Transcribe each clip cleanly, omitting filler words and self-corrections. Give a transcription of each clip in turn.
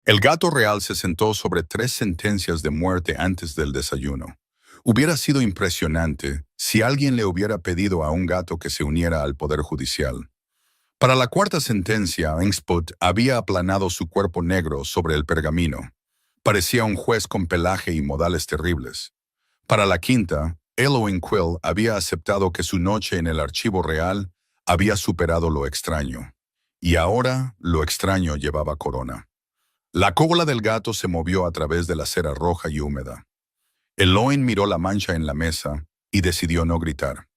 El gato real se sentó sobre 3 sentencias de muerte antes del desayuno. Hubiera sido impresionante si alguien le hubiera pedido a un gato que se uniera al Poder Judicial. Para la 4ª sentencia, Ingspot había aplanado su cuerpo negro sobre el pergamino. Parecía un juez con pelaje y modales terribles. Para la 5ª, Eloin Quill había aceptado que su noche en el archivo real había superado lo extraño. Y ahora lo extraño llevaba corona. La cola del gato se movió a través de la cera roja y húmeda. Eloin miró la mancha en la mesa y decidió no gritar.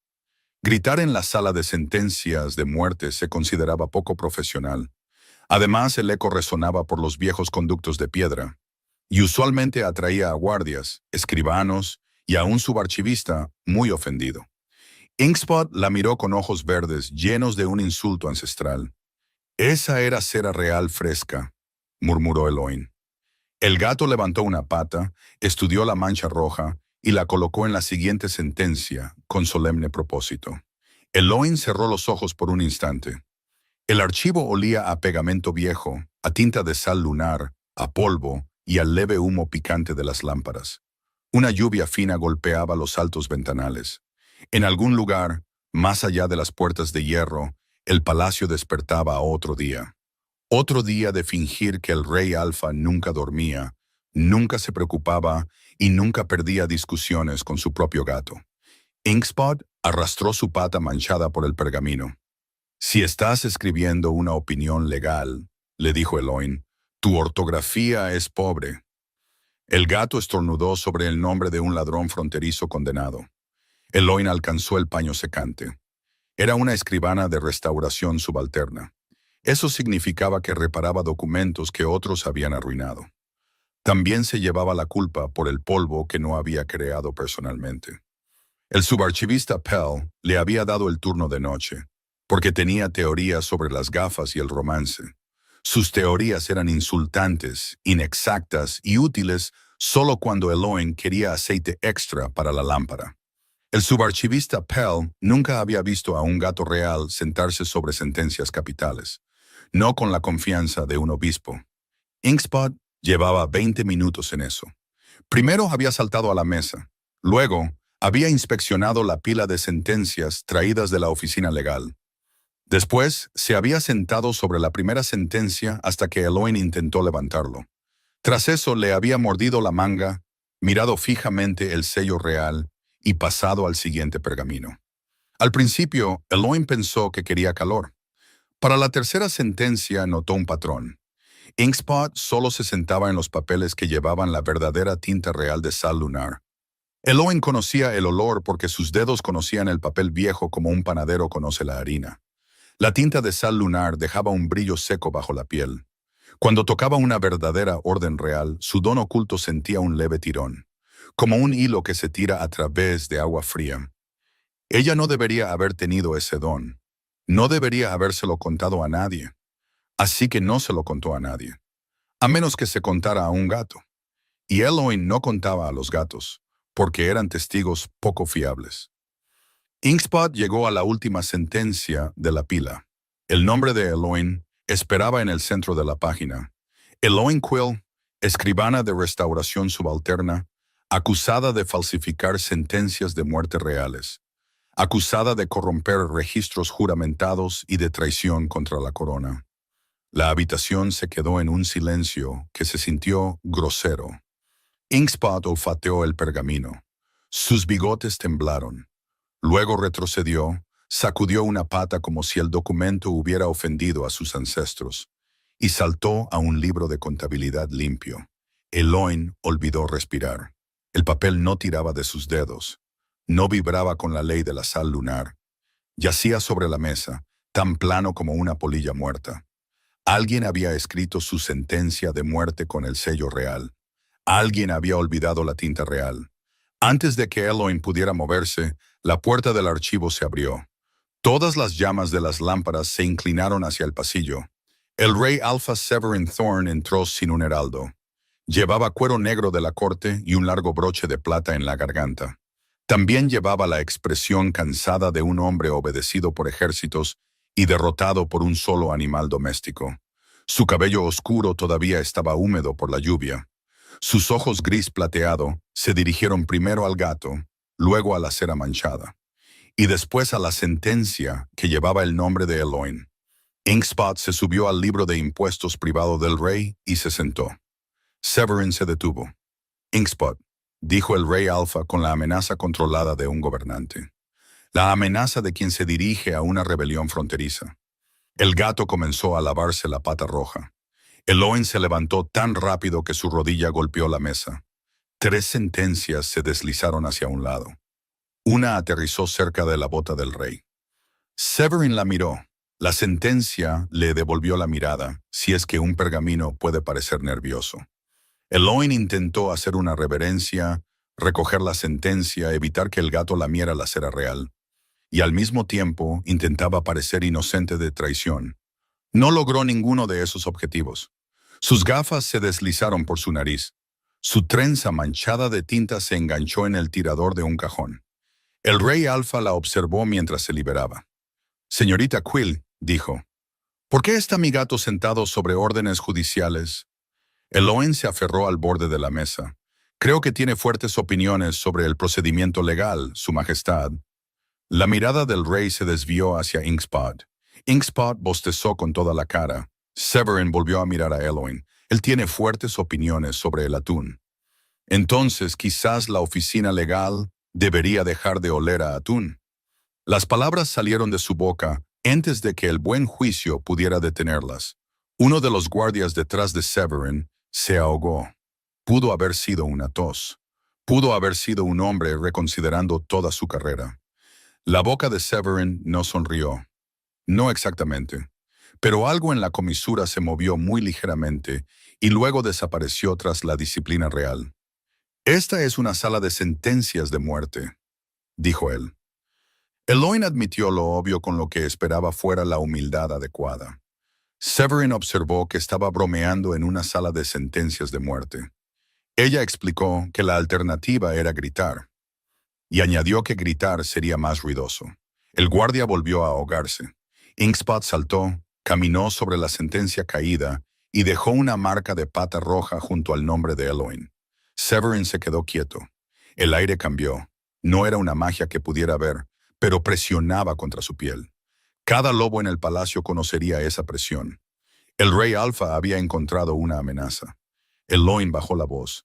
Gritar en la sala de sentencias de muerte se consideraba poco profesional. Además, el eco resonaba por los viejos conductos de piedra, y usualmente atraía a guardias, escribanos y a un subarchivista muy ofendido. Ingspot la miró con ojos verdes llenos de un insulto ancestral. «Esa era cera real fresca», murmuró Eloin. El gato levantó una pata, estudió la mancha roja y la colocó en la siguiente sentencia con solemne propósito. Eloin cerró los ojos por un instante. El archivo olía a pegamento viejo, a tinta de sal lunar, a polvo y al leve humo picante de las lámparas. Una lluvia fina golpeaba los altos ventanales. En algún lugar, más allá de las puertas de hierro, el palacio despertaba a otro día. Otro día de fingir que el rey Alfa nunca dormía, nunca se preocupaba y nunca perdía discusiones con su propio gato. Ingspot arrastró su pata manchada por el pergamino. «Si estás escribiendo una opinión legal», le dijo Eloin, «tu ortografía es pobre». El gato estornudó sobre el nombre de un ladrón fronterizo condenado. Eloin alcanzó el paño secante. Era una escribana de restauración subalterna. Eso significaba que reparaba documentos que otros habían arruinado. También se llevaba la culpa por el polvo que no había creado personalmente. El subarchivista Pell le había dado el turno de noche, porque tenía teorías sobre las gafas y el romance. Sus teorías eran insultantes, inexactas y útiles solo cuando Eloin quería aceite extra para la lámpara. El subarchivista Pell nunca había visto a un gato real sentarse sobre sentencias capitales, no con la confianza de un obispo. Ingspot llevaba 20 minutos en eso. Primero había saltado a la mesa. Luego, había inspeccionado la pila de sentencias traídas de la oficina legal. Después, se había sentado sobre la primera sentencia hasta que Eloin intentó levantarlo. Tras eso, le había mordido la manga, mirado fijamente el sello real y pasado al siguiente pergamino. Al principio, Eloin pensó que quería calor. Para la tercera sentencia notó un patrón. Ingspot solo se sentaba en los papeles que llevaban la verdadera tinta real de sal lunar. Eloin conocía el olor porque sus dedos conocían el papel viejo como un panadero conoce la harina. La tinta de sal lunar dejaba un brillo seco bajo la piel. Cuando tocaba una verdadera orden real, su don oculto sentía un leve tirón, como un hilo que se tira a través de agua fría. Ella no debería haber tenido ese don. No debería habérselo contado a nadie. Así que no se lo contó a nadie, a menos que se contara a un gato. Y Eloin no contaba a los gatos, porque eran testigos poco fiables. Ingspot llegó a la última sentencia de la pila. El nombre de Eloin esperaba en el centro de la página. Eloin Quill, escribana de restauración subalterna, acusada de falsificar sentencias de muerte reales, acusada de corromper registros juramentados y de traición contra la corona. La habitación se quedó en un silencio que se sintió grosero. Ingspot olfateó el pergamino. Sus bigotes temblaron. Luego retrocedió, sacudió una pata como si el documento hubiera ofendido a sus ancestros, y saltó a un libro de contabilidad limpio. Eloin olvidó respirar. El papel no tiraba de sus dedos. No vibraba con la ley de la sal lunar. Yacía sobre la mesa, tan plano como una polilla muerta. Alguien había escrito su sentencia de muerte con el sello real. Alguien había olvidado la tinta real. Antes de que Eloin pudiera moverse, la puerta del archivo se abrió. Todas las llamas de las lámparas se inclinaron hacia el pasillo. El rey Alpha Severin Thorn entró sin un heraldo. Llevaba cuero negro de la corte y un largo broche de plata en la garganta. También llevaba la expresión cansada de un hombre obedecido por ejércitos y derrotado por un solo animal doméstico. Su cabello oscuro todavía estaba húmedo por la lluvia. Sus ojos gris plateado se dirigieron primero al gato, luego a la cera manchada, y después a la sentencia que llevaba el nombre de Eloin. Inkspot se subió al libro de impuestos privado del rey y se sentó. Severin se detuvo. Inkspot, dijo el rey Alfa con la amenaza controlada de un gobernante. La amenaza de quien se dirige a una rebelión fronteriza. El gato comenzó a lavarse la pata roja. Eloin se levantó tan rápido que su rodilla golpeó la mesa. 3 sentencias se deslizaron hacia un lado. Una aterrizó cerca de la bota del rey. Severin la miró. La sentencia le devolvió la mirada, si es que un pergamino puede parecer nervioso. Eloin intentó hacer una reverencia, recoger la sentencia, evitar que el gato lamiera la cera real, y al mismo tiempo intentaba parecer inocente de traición. No logró ninguno de esos objetivos. Sus gafas se deslizaron por su nariz. Su trenza manchada de tinta se enganchó en el tirador de un cajón. El rey Alfa la observó mientras se liberaba. «Señorita Quill», dijo, «¿por qué está mi gato sentado sobre órdenes judiciales?» Eloin se aferró al borde de la mesa. «Creo que tiene fuertes opiniones sobre el procedimiento legal, Su Majestad». La mirada del rey se desvió hacia Inkspot. Inkspot bostezó con toda la cara. Severin volvió a mirar a Eloin. «Él tiene fuertes opiniones sobre el atún». «Entonces, quizás la oficina legal debería dejar de oler a atún». Las palabras salieron de su boca antes de que el buen juicio pudiera detenerlas. Uno de los guardias detrás de Severin se ahogó. Pudo haber sido una tos. Pudo haber sido un hombre reconsiderando toda su carrera. La boca de Severin no sonrió. No exactamente. Pero algo en la comisura se movió muy ligeramente y luego desapareció tras la disciplina real. «Esta es una sala de sentencias de muerte», dijo él. Eloin admitió lo obvio con lo que esperaba fuera la humildad adecuada. Severin observó que estaba bromeando en una sala de sentencias de muerte. Ella explicó que la alternativa era gritar, y añadió que gritar sería más ruidoso. El guardia volvió a ahogarse. Inkspot saltó, caminó sobre la sentencia caída y dejó una marca de pata roja junto al nombre de Eloin. Severin se quedó quieto. El aire cambió. No era una magia que pudiera ver, pero presionaba contra su piel. Cada lobo en el palacio conocería esa presión. El rey Alfa había encontrado una amenaza. Eloin bajó la voz.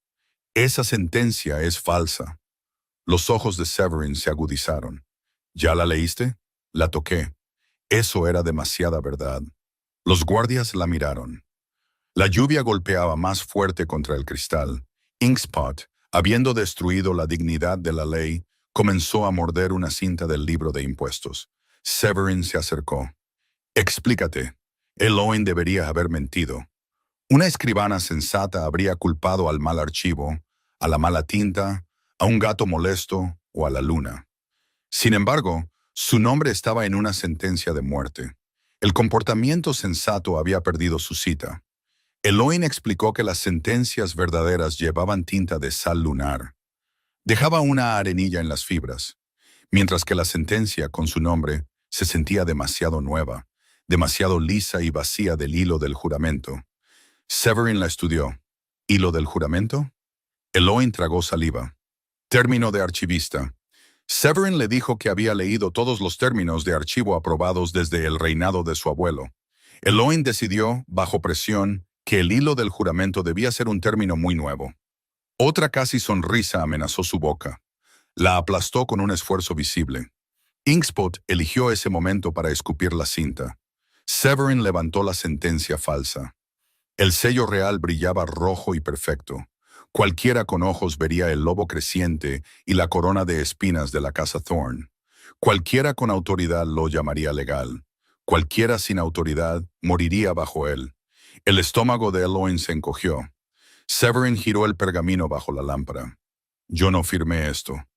«Esa sentencia es falsa». Los ojos de Severin se agudizaron. «¿Ya la leíste?» La toqué. Eso era demasiada verdad. Los guardias la miraron. La lluvia golpeaba más fuerte contra el cristal. Inkspot, habiendo destruido la dignidad de la ley, comenzó a morder una cinta del libro de impuestos. Severin se acercó. «Explícate. Eloin debería haber mentido. Una escribana sensata habría culpado al mal archivo, a la mala tinta, a un gato molesto o a la luna. Sin embargo, su nombre estaba en una sentencia de muerte. El comportamiento sensato había perdido su cita. Eloin explicó que las sentencias verdaderas llevaban tinta de sal lunar. Dejaba una arenilla en las fibras, mientras que la sentencia, con su nombre, se sentía demasiado nueva, demasiado lisa y vacía del hilo del juramento. Severin la estudió. ¿Hilo del juramento? Eloin tragó saliva. Término de archivista. Severin le dijo que había leído todos los términos de archivo aprobados desde el reinado de su abuelo. Eloin decidió, bajo presión, que el hilo del juramento debía ser un término muy nuevo. Otra casi sonrisa amenazó su boca. La aplastó con un esfuerzo visible. Inkspot eligió ese momento para escupir la cinta. Severin levantó la sentencia falsa. El sello real brillaba rojo y perfecto. Cualquiera con ojos vería el lobo creciente y la corona de espinas de la casa Thorne. Cualquiera con autoridad lo llamaría legal. Cualquiera sin autoridad moriría bajo él. El estómago de Eloin se encogió. Severin giró el pergamino bajo la lámpara. «Yo no firmé esto».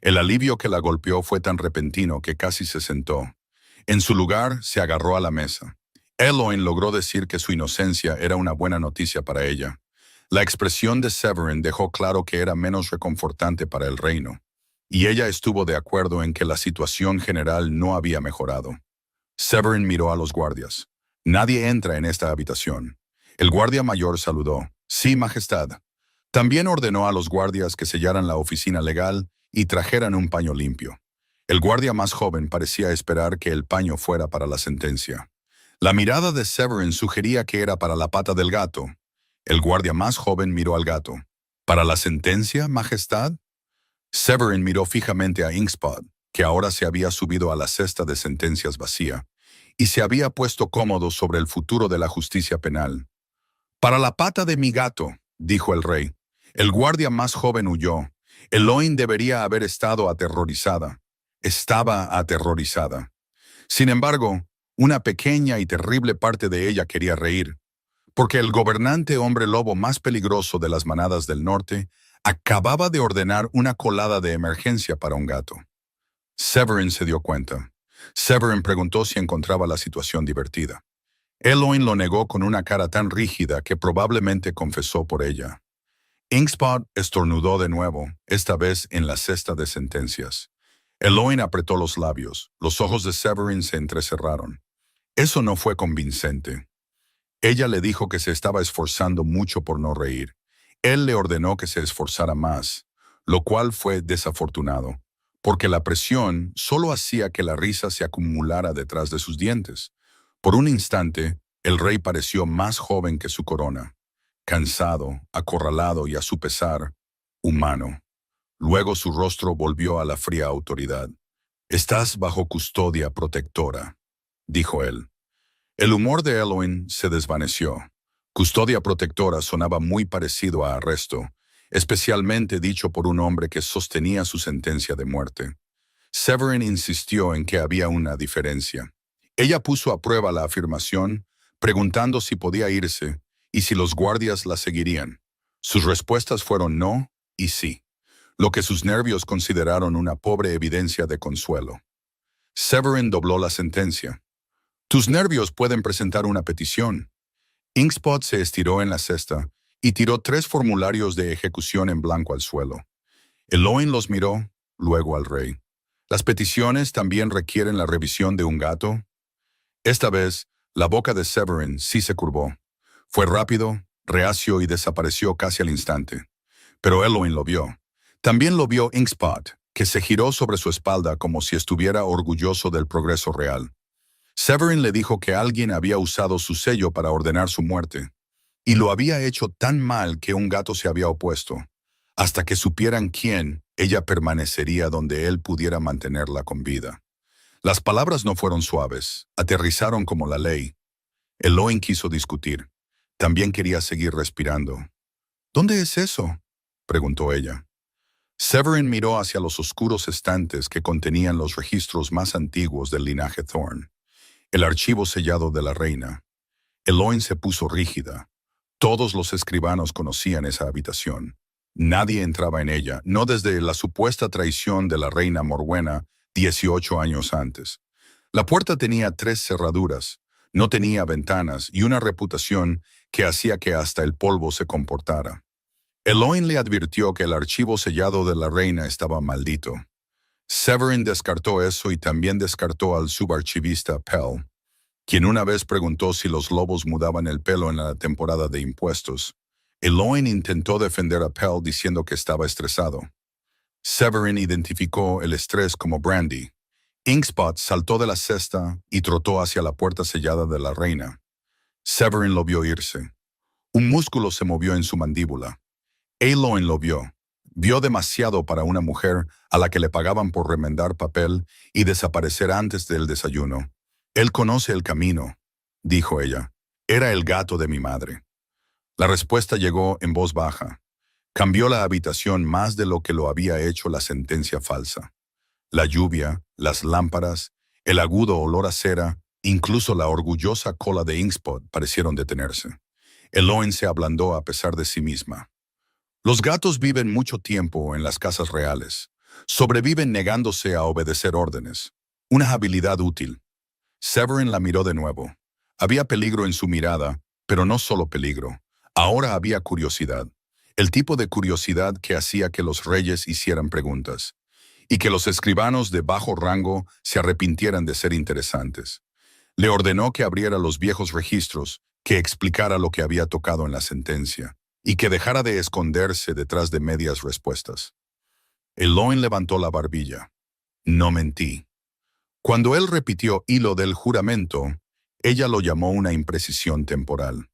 El alivio que la golpeó fue tan repentino que casi se sentó. En su lugar, se agarró a la mesa. Eloin logró decir que su inocencia era una buena noticia para ella. La expresión de Severin dejó claro que era menos reconfortante para el reino, y ella estuvo de acuerdo en que la situación general no había mejorado. Severin miró a los guardias. «Nadie entra en esta habitación». El guardia mayor saludó. Sí, Majestad. También ordenó a los guardias que sellaran la oficina legal y trajeran un paño limpio. El guardia más joven parecía esperar que el paño fuera para la sentencia. La mirada de Severin sugería que era para la pata del gato. El guardia más joven miró al gato. ¿Para la sentencia, Majestad? Severin miró fijamente a Inkspot, que ahora se había subido a la cesta de sentencias vacía, y se había puesto cómodo sobre el futuro de la justicia penal. Para la pata de mi gato, dijo el rey. El guardia más joven huyó. Eloin debería haber estado aterrorizada. Estaba aterrorizada. Sin embargo, una pequeña y terrible parte de ella quería reír, porque el gobernante hombre lobo más peligroso de las manadas del norte acababa de ordenar una colada de emergencia para un gato. Severin se dio cuenta. Severin preguntó si encontraba la situación divertida. Eloin lo negó con una cara tan rígida que probablemente confesó por ella. Inkspot estornudó de nuevo, esta vez en la cesta de sentencias. Eloin apretó los labios. Los ojos de Severin se entrecerraron. Eso no fue convincente. Ella le dijo que se estaba esforzando mucho por no reír. Él le ordenó que se esforzara más, lo cual fue desafortunado, porque la presión solo hacía que la risa se acumulara detrás de sus dientes. Por un instante, el rey pareció más joven que su corona, cansado, acorralado y a su pesar, humano. Luego su rostro volvió a la fría autoridad. «Estás bajo custodia protectora», dijo él. El humor de Eloin se desvaneció. Custodia protectora sonaba muy parecido a arresto, especialmente dicho por un hombre que sostenía su sentencia de muerte. Severin insistió en que había una diferencia. Ella puso a prueba la afirmación, preguntando si podía irse y si los guardias la seguirían. Sus respuestas fueron no y sí, lo que sus nervios consideraron una pobre evidencia de consuelo. Severin dobló la sentencia. Tus nervios pueden presentar una petición. Inkspot se estiró en la cesta y tiró 3 formularios de ejecución en blanco al suelo. Eloin los miró, luego al rey. ¿Las peticiones también requieren la revisión de un gato? Esta vez, la boca de Severin sí se curvó. Fue rápido, reacio y desapareció casi al instante. Pero Eloin lo vio. También lo vio Inkspot, que se giró sobre su espalda como si estuviera orgulloso del progreso real. Severin le dijo que alguien había usado su sello para ordenar su muerte, y lo había hecho tan mal que un gato se había opuesto. Hasta que supieran quién, ella permanecería donde él pudiera mantenerla con vida. Las palabras no fueron suaves, aterrizaron como la ley. Eloin quiso discutir. También quería seguir respirando. ¿Dónde es eso?, preguntó ella. Severin miró hacia los oscuros estantes que contenían los registros más antiguos del linaje Thorne. El archivo sellado de la reina. Eloin se puso rígida. Todos los escribanos conocían esa habitación. Nadie entraba en ella, no desde la supuesta traición de la reina Morwena 18 años antes. La puerta tenía 3 cerraduras, no tenía ventanas y una reputación que hacía que hasta el polvo se comportara. Eloin le advirtió que el archivo sellado de la reina estaba maldito. Severin descartó eso y también descartó al subarchivista Pell, quien una vez preguntó si los lobos mudaban el pelo en la temporada de impuestos. Eloin intentó defender a Pell diciendo que estaba estresado. Severin identificó el estrés como brandy. Inkspot saltó de la cesta y trotó hacia la puerta sellada de la reina. Severin lo vio irse. Un músculo se movió en su mandíbula. Eloin lo vio. Vio demasiado para una mujer a la que le pagaban por remendar papel y desaparecer antes del desayuno. Él conoce el camino, dijo ella. Era el gato de mi madre. La respuesta llegó en voz baja. Cambió la habitación más de lo que lo había hecho la sentencia falsa. La lluvia, las lámparas, el agudo olor a cera, incluso la orgullosa cola de Inkspot parecieron detenerse. Eloin se ablandó a pesar de sí misma. Los gatos viven mucho tiempo en las casas reales. Sobreviven negándose a obedecer órdenes. Una habilidad útil. Severin la miró de nuevo. Había peligro en su mirada, pero no solo peligro. Ahora había curiosidad. El tipo de curiosidad que hacía que los reyes hicieran preguntas, y que los escribanos de bajo rango se arrepintieran de ser interesantes. Le ordenó que abriera los viejos registros, que explicara lo que había tocado en la sentencia y que dejara de esconderse detrás de medias respuestas. Eloin levantó la barbilla. No mentí. Cuando él repitió hilo del juramento, ella lo llamó una imprecisión temporal.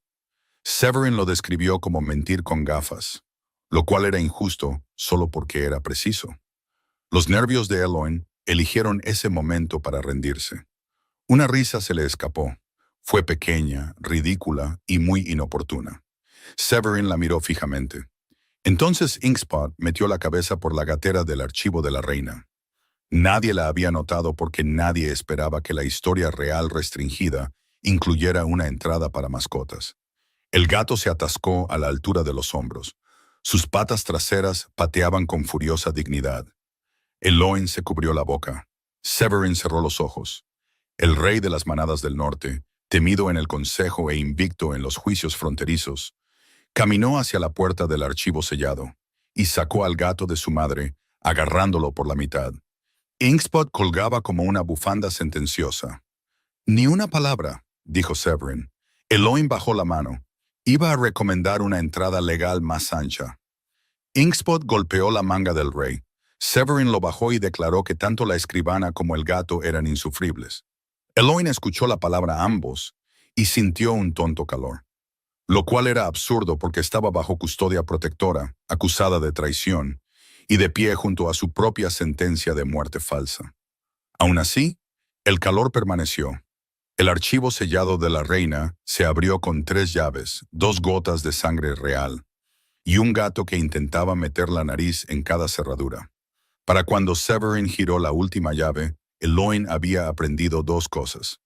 Severin lo describió como mentir con gafas, lo cual era injusto solo porque era preciso. Los nervios de Eloin eligieron ese momento para rendirse. Una risa se le escapó. Fue pequeña, ridícula y muy inoportuna. Severin la miró fijamente. Entonces Inkspot metió la cabeza por la gatera del archivo de la reina. Nadie la había notado porque nadie esperaba que la historia real restringida incluyera una entrada para mascotas. El gato se atascó a la altura de los hombros. Sus patas traseras pateaban con furiosa dignidad. Eloin se cubrió la boca. Severin cerró los ojos. El rey de las manadas del norte, temido en el consejo e invicto en los juicios fronterizos, caminó hacia la puerta del archivo sellado y sacó al gato de su madre, agarrándolo por la mitad. Inkspot colgaba como una bufanda sentenciosa. Ni una palabra, dijo Severin. Eloin bajó la mano. Iba a recomendar una entrada legal más ancha. Inkspot golpeó la manga del rey. Severin lo bajó y declaró que tanto la escribana como el gato eran insufribles. Eloin escuchó la palabra ambos y sintió un tonto calor, lo cual era absurdo porque estaba bajo custodia protectora, acusada de traición, y de pie junto a su propia sentencia de muerte falsa. Aún así, el calor permaneció. El archivo sellado de la reina se abrió con 3 llaves, 2 gotas de sangre real, y un gato que intentaba meter la nariz en cada cerradura. Para cuando Severin giró la última llave, Eloin había aprendido 2 cosas.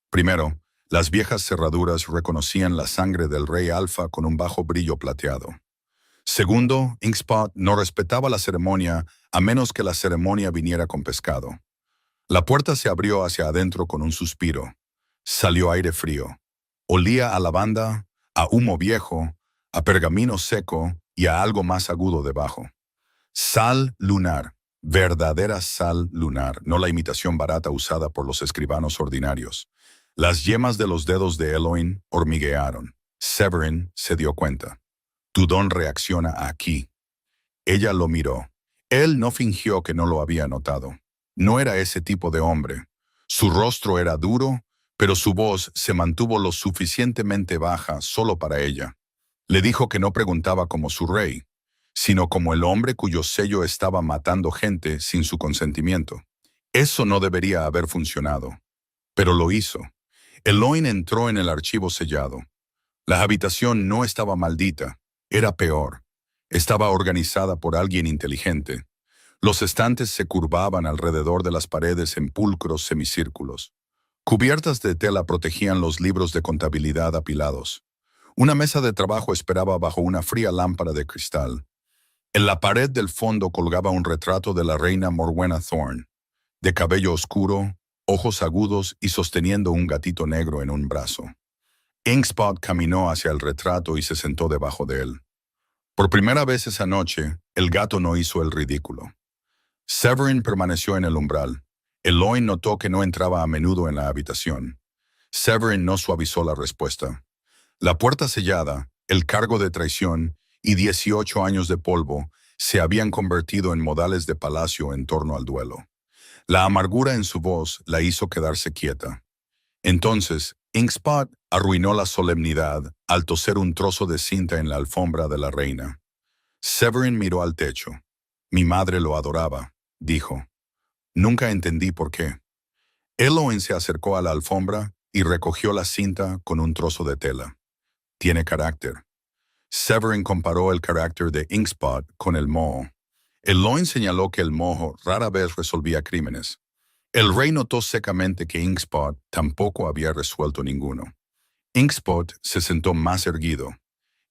Primero, las viejas cerraduras reconocían la sangre del rey Alfa con un bajo brillo plateado. Segundo, Inkspot no respetaba la ceremonia a menos que la ceremonia viniera con pescado. La puerta se abrió hacia adentro con un suspiro. Salió aire frío. Olía a lavanda, a humo viejo, a pergamino seco y a algo más agudo debajo. Sal lunar. Verdadera sal lunar, no la imitación barata usada por los escribanos ordinarios. Las yemas de los dedos de Eloin hormiguearon. Severin se dio cuenta. Tu don reacciona aquí. Ella lo miró. Él no fingió que no lo había notado. No era ese tipo de hombre. Su rostro era duro, pero su voz se mantuvo lo suficientemente baja solo para ella. Le dijo que no preguntaba como su rey, sino como el hombre cuyo sello estaba matando gente sin su consentimiento. Eso no debería haber funcionado, pero lo hizo. Eloin entró en el archivo sellado. La habitación no estaba maldita, era peor. Estaba organizada por alguien inteligente. Los estantes se curvaban alrededor de las paredes en pulcros semicírculos. Cubiertas de tela protegían los libros de contabilidad apilados. Una mesa de trabajo esperaba bajo una fría lámpara de cristal. En la pared del fondo colgaba un retrato de la reina Morwenna Thorne, de cabello oscuro, ojos agudos y sosteniendo un gatito negro en un brazo. Inkspot caminó hacia el retrato y se sentó debajo de él. Por primera vez esa noche, el gato no hizo el ridículo. Severin permaneció en el umbral. Eloin notó que no entraba a menudo en la habitación. Severin no suavizó la respuesta. La puerta sellada, el cargo de traición y 18 años de polvo se habían convertido en modales de palacio en torno al duelo. La amargura en su voz la hizo quedarse quieta. Entonces, Inkspot arruinó la solemnidad al toser un trozo de cinta en la alfombra de la reina. Severin miró al techo. Mi madre lo adoraba, dijo. Nunca entendí por qué. Eloin se acercó a la alfombra y recogió la cinta con un trozo de tela. Tiene carácter. Severin comparó el carácter de Inkspot con el moho. Eloin señaló que el moho rara vez resolvía crímenes. El rey notó secamente que Inkspot tampoco había resuelto ninguno. Inkspot se sentó más erguido.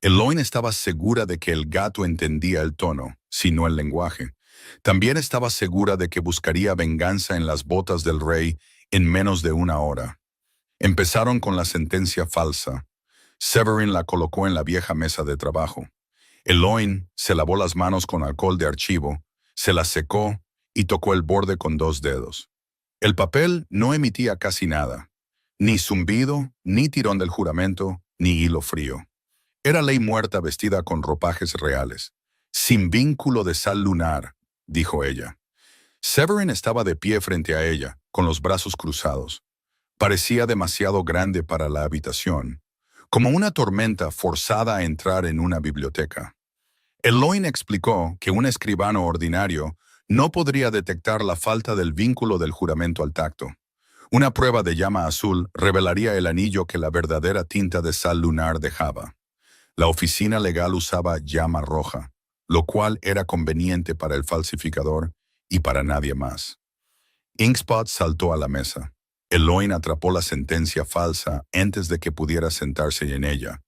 Eloin estaba segura de que el gato entendía el tono, si no el lenguaje. También estaba segura de que buscaría venganza en las botas del rey en menos de una hora. Empezaron con la sentencia falsa. Severin la colocó en la vieja mesa de trabajo. Eloin se lavó las manos con alcohol de archivo, se las secó y tocó el borde con 2 dedos. El papel no emitía casi nada. Ni zumbido, ni tirón del juramento, ni hilo frío. Era ley muerta vestida con ropajes reales. Sin vínculo de sal lunar, dijo ella. Severin estaba de pie frente a ella, con los brazos cruzados. Parecía demasiado grande para la habitación, como una tormenta forzada a entrar en una biblioteca. Eloin explicó que un escribano ordinario no podría detectar la falta del vínculo del juramento al tacto. Una prueba de llama azul revelaría el anillo que la verdadera tinta de sal lunar dejaba. La oficina legal usaba llama roja, lo cual era conveniente para el falsificador y para nadie más. Inkspot saltó a la mesa. Eloin atrapó la sentencia falsa antes de que pudiera sentarse en ella.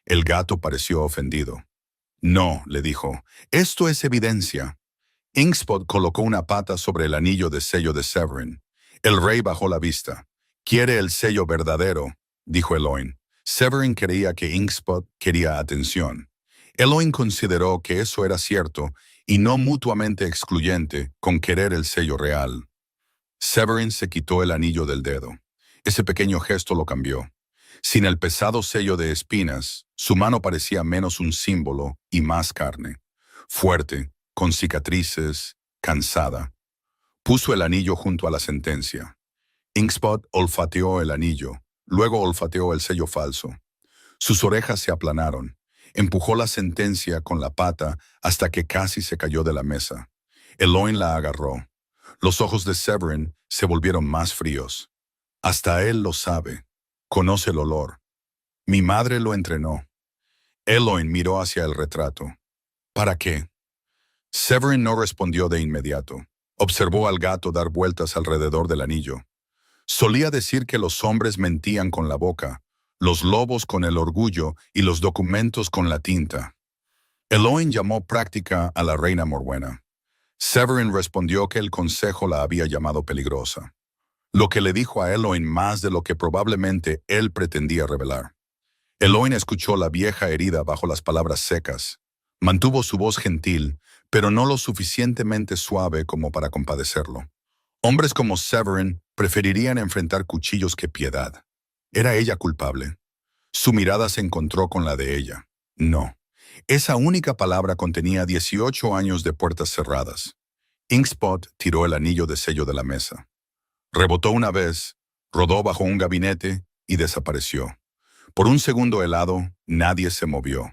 El gato pareció ofendido. No, le dijo, esto es evidencia. Inkspot colocó una pata sobre el anillo de sello de Severin. El rey bajó la vista. Quiere el sello verdadero, dijo Eloin. Severin creía que Inkspot quería atención. Eloin consideró que eso era cierto y no mutuamente excluyente con querer el sello real. Severin se quitó el anillo del dedo. Ese pequeño gesto lo cambió. Sin el pesado sello de espinas, su mano parecía menos un símbolo y más carne. Fuerte, con cicatrices, cansada. Puso el anillo junto a la sentencia. Inkspot olfateó el anillo, luego olfateó el sello falso. Sus orejas se aplanaron. Empujó la sentencia con la pata hasta que casi se cayó de la mesa. Eloin la agarró. Los ojos de Severin se volvieron más fríos. Hasta él lo sabe. Conoce el olor. Mi madre lo entrenó. Eloin miró hacia el retrato. ¿Para qué? Severin no respondió de inmediato. Observó al gato dar vueltas alrededor del anillo. Solía decir que los hombres mentían con la boca, los lobos con el orgullo y los documentos con la tinta. Eloin llamó práctica a la reina Morwenna. Severin respondió que el consejo la había llamado peligrosa, lo que le dijo a Eloin más de lo que probablemente él pretendía revelar. Eloin escuchó la vieja herida bajo las palabras secas. Mantuvo su voz gentil, pero no lo suficientemente suave como para compadecerlo. Hombres como Severin preferirían enfrentar cuchillos que piedad. ¿Era ella culpable? Su mirada se encontró con la de ella. No. Esa única palabra contenía 18 años de puertas cerradas. Inkspot tiró el anillo de sello de la mesa. Rebotó una vez, rodó bajo un gabinete y desapareció. Por un segundo helado, nadie se movió.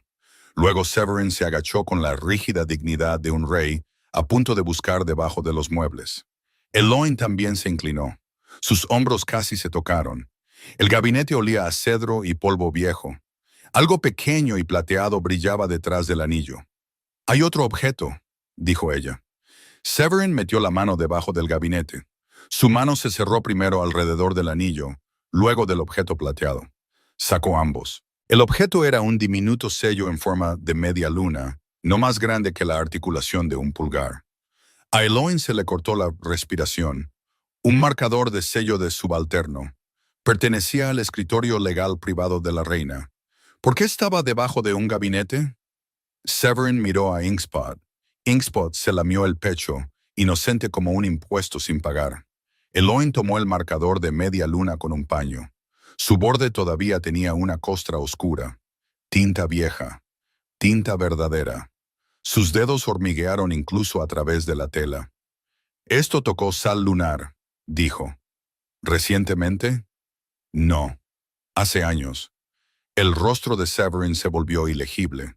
Luego Severin se agachó con la rígida dignidad de un rey, a punto de buscar debajo de los muebles. Eloin también se inclinó. Sus hombros casi se tocaron. El gabinete olía a cedro y polvo viejo. Algo pequeño y plateado brillaba detrás del anillo. «Hay otro objeto», dijo ella. Severin metió la mano debajo del gabinete. Su mano se cerró primero alrededor del anillo, luego del objeto plateado. Sacó ambos. El objeto era un diminuto sello en forma de media luna, no más grande que la articulación de un pulgar. A Eloin se le cortó la respiración. Un marcador de sello de subalterno. Pertenecía al escritorio legal privado de la reina. ¿Por qué estaba debajo de un gabinete? Severin miró a Inkspot. Inkspot se lamió el pecho, inocente como un impuesto sin pagar. Eloin tomó el marcador de media luna con un paño. Su borde todavía tenía una costra oscura. Tinta vieja. Tinta verdadera. Sus dedos hormiguearon incluso a través de la tela. «Esto tocó sal lunar», dijo. «¿Recientemente?» «No. Hace años». El rostro de Severin se volvió ilegible.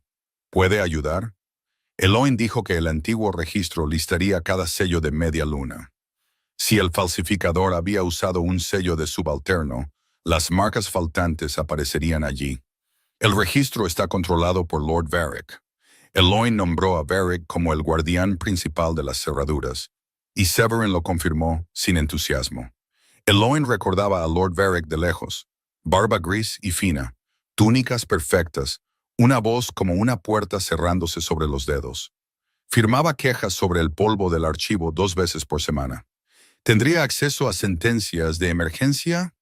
«¿Puede ayudar?» Eloin dijo que el antiguo registro listaría cada sello de media luna. Si el falsificador había usado un sello de subalterno, las marcas faltantes aparecerían allí. El registro está controlado por Lord Varric. Eloin nombró a Varric como el guardián principal de las cerraduras, y Severin lo confirmó sin entusiasmo. Eloin recordaba a Lord Varric de lejos, barba gris y fina, túnicas perfectas, una voz como una puerta cerrándose sobre los dedos. Firmaba quejas sobre el polvo del archivo 2 veces por semana. ¿Tendría acceso a sentencias de emergencia?,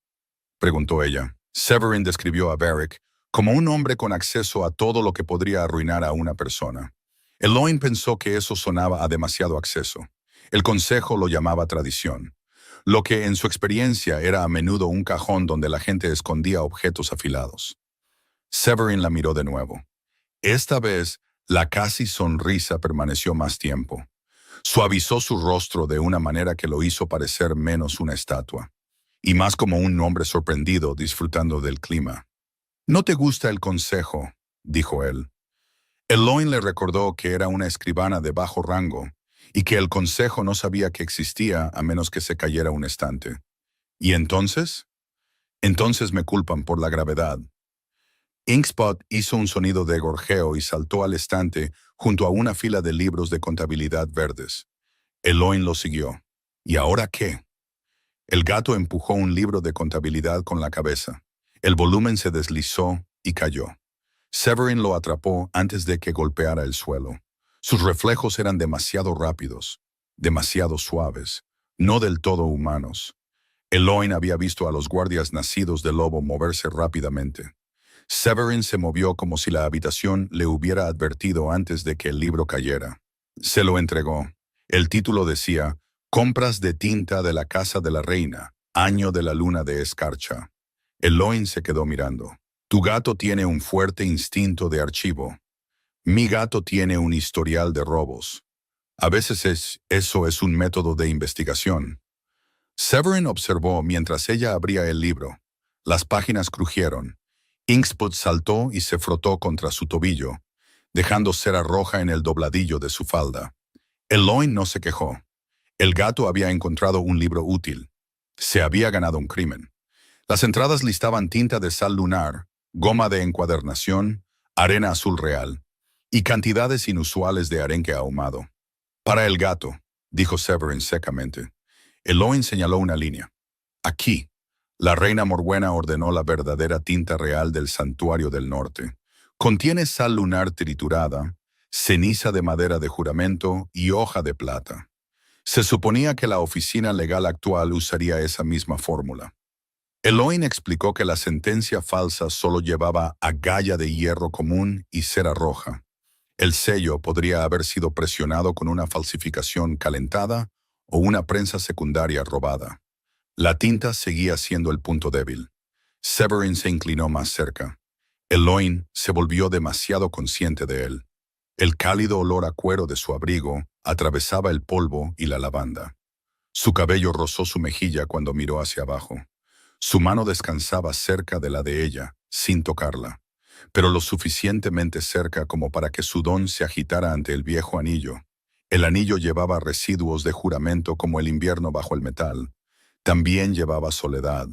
preguntó ella. Severin describió a Varric como un hombre con acceso a todo lo que podría arruinar a una persona. Eloin pensó que eso sonaba a demasiado acceso. El consejo lo llamaba tradición, lo que en su experiencia era a menudo un cajón donde la gente escondía objetos afilados. Severin la miró de nuevo. Esta vez, la casi sonrisa permaneció más tiempo. Suavizó su rostro de una manera que lo hizo parecer menos una estatua, y más como un hombre sorprendido disfrutando del clima. «¿No te gusta el consejo?», dijo él. Eloin le recordó que era una escribana de bajo rango y que el consejo no sabía que existía a menos que se cayera un estante. «¿Y entonces?». «Entonces me culpan por la gravedad». Inkspot hizo un sonido de gorjeo y saltó al estante junto a una fila de libros de contabilidad verdes. Eloin lo siguió. «¿Y ahora qué?». El gato empujó un libro de contabilidad con la cabeza. El volumen se deslizó y cayó. Severin lo atrapó antes de que golpeara el suelo. Sus reflejos eran demasiado rápidos, demasiado suaves, no del todo humanos. Eloin había visto a los guardias nacidos de lobo moverse rápidamente. Severin se movió como si la habitación le hubiera advertido antes de que el libro cayera. Se lo entregó. El título decía: «Compras de tinta de la Casa de la Reina, año de la luna de escarcha». Eloin se quedó mirando. «Tu gato tiene un fuerte instinto de archivo. Mi gato tiene un historial de robos. A veces eso es un método de investigación». Severin observó mientras ella abría el libro. Las páginas crujieron. Inkspot saltó y se frotó contra su tobillo, dejando cera roja en el dobladillo de su falda. Eloin no se quejó. El gato había encontrado un libro útil. Se había ganado un crimen. Las entradas listaban tinta de sal lunar, goma de encuadernación, arena azul real y cantidades inusuales de arenque ahumado. «Para el gato», dijo Severin secamente. Eloin señaló una línea. «Aquí». La reina Morwenna ordenó la verdadera tinta real del Santuario del Norte. Contiene sal lunar triturada, ceniza de madera de juramento y hoja de plata. Se suponía que la oficina legal actual usaría esa misma fórmula. Eloin explicó que la sentencia falsa solo llevaba agalla de hierro común y cera roja. El sello podría haber sido presionado con una falsificación calentada o una prensa secundaria robada. La tinta seguía siendo el punto débil. Severin se inclinó más cerca. Eloin se volvió demasiado consciente de él. El cálido olor a cuero de su abrigo atravesaba el polvo y la lavanda. Su cabello rozó su mejilla cuando miró hacia abajo. Su mano descansaba cerca de la de ella, sin tocarla, pero lo suficientemente cerca como para que su don se agitara ante el viejo anillo. El anillo llevaba residuos de juramento como el invierno bajo el metal. También llevaba soledad.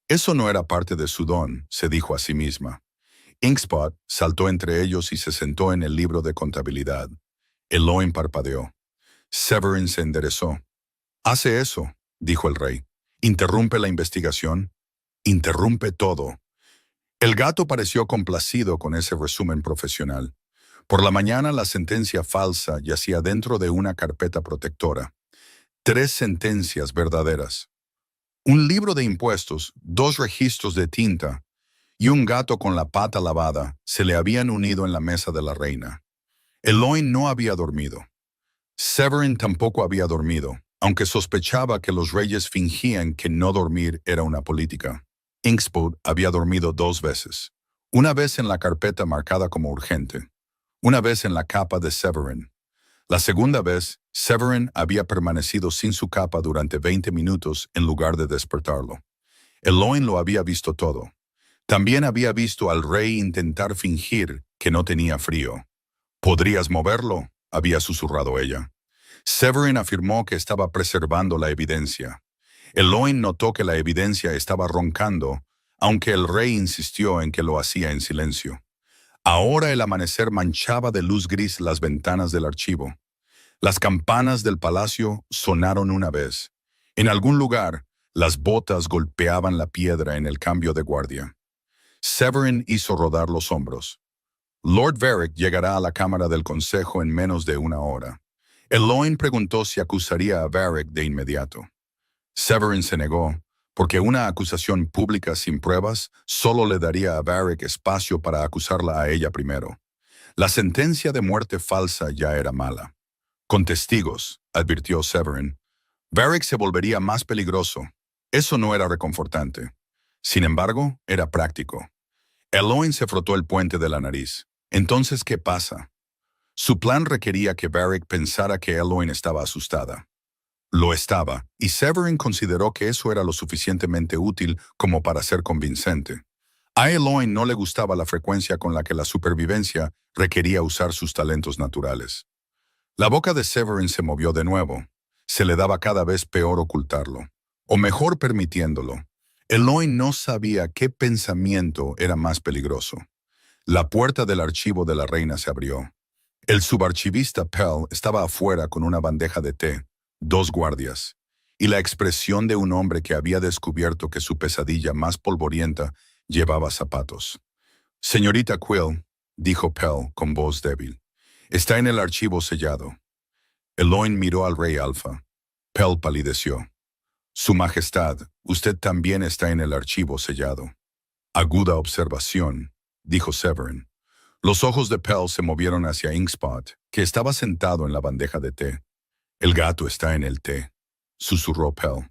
Eso no era parte de su don, se dijo a sí misma. Inkspot saltó entre ellos y se sentó en el libro de contabilidad. Eloin parpadeó. Severin se enderezó. «Hace eso», dijo el rey. «Interrumpe la investigación. Interrumpe todo». El gato pareció complacido con ese resumen profesional. Por la mañana la sentencia falsa yacía dentro de una carpeta protectora. 3 sentencias verdaderas. Un libro de impuestos, 2 registros de tinta y un gato con la pata lavada se le habían unido en la mesa de la reina. Eloin no había dormido. Severin tampoco había dormido, aunque sospechaba que los reyes fingían que no dormir era una política. Inkspot había dormido 2 veces. Una vez en la carpeta marcada como urgente. Una vez en la capa de Severin. La segunda vez, Severin había permanecido sin su capa durante 20 minutos en lugar de despertarlo. Eloin lo había visto todo. También había visto al rey intentar fingir que no tenía frío. «¿Podrías moverlo?», había susurrado ella. Severin afirmó que estaba preservando la evidencia. Eloin notó que la evidencia estaba roncando, aunque el rey insistió en que lo hacía en silencio. Ahora el amanecer manchaba de luz gris las ventanas del archivo. Las campanas del palacio sonaron una vez. En algún lugar, las botas golpeaban la piedra en el cambio de guardia. Severin hizo rodar los hombros. «Lord Varric llegará a la Cámara del Consejo en menos de 1 hora». Eloin preguntó si acusaría a Varric de inmediato. Severin se negó, porque una acusación pública sin pruebas solo le daría a Varric espacio para acusarla a ella primero. La sentencia de muerte falsa ya era mala. «Con testigos», advirtió Severin. «Varric se volvería más peligroso». Eso no era reconfortante. Sin embargo, era práctico. Eloin se frotó el puente de la nariz. Entonces, ¿qué pasa? Su plan requería que Varric pensara que Eloin estaba asustada. Lo estaba, y Severin consideró que eso era lo suficientemente útil como para ser convincente. A Eloin no le gustaba la frecuencia con la que la supervivencia requería usar sus talentos naturales. La boca de Severin se movió de nuevo. Se le daba cada vez peor ocultarlo, o mejor permitiéndolo. Eloin no sabía qué pensamiento era más peligroso. La puerta del archivo de la reina se abrió. El subarchivista Pell estaba afuera con una bandeja de té, 2 guardias, y la expresión de un hombre que había descubierto que su pesadilla más polvorienta llevaba zapatos. «Señorita Quill», dijo Pell con voz débil, «está en el archivo sellado». Eloin miró al rey Alfa. Pell palideció. «Su Majestad, usted también está en el archivo sellado». «Aguda observación», dijo Severin. Los ojos de Pell se movieron hacia Inkspot, que estaba sentado en la bandeja de té. «El gato está en el té», susurró Pell.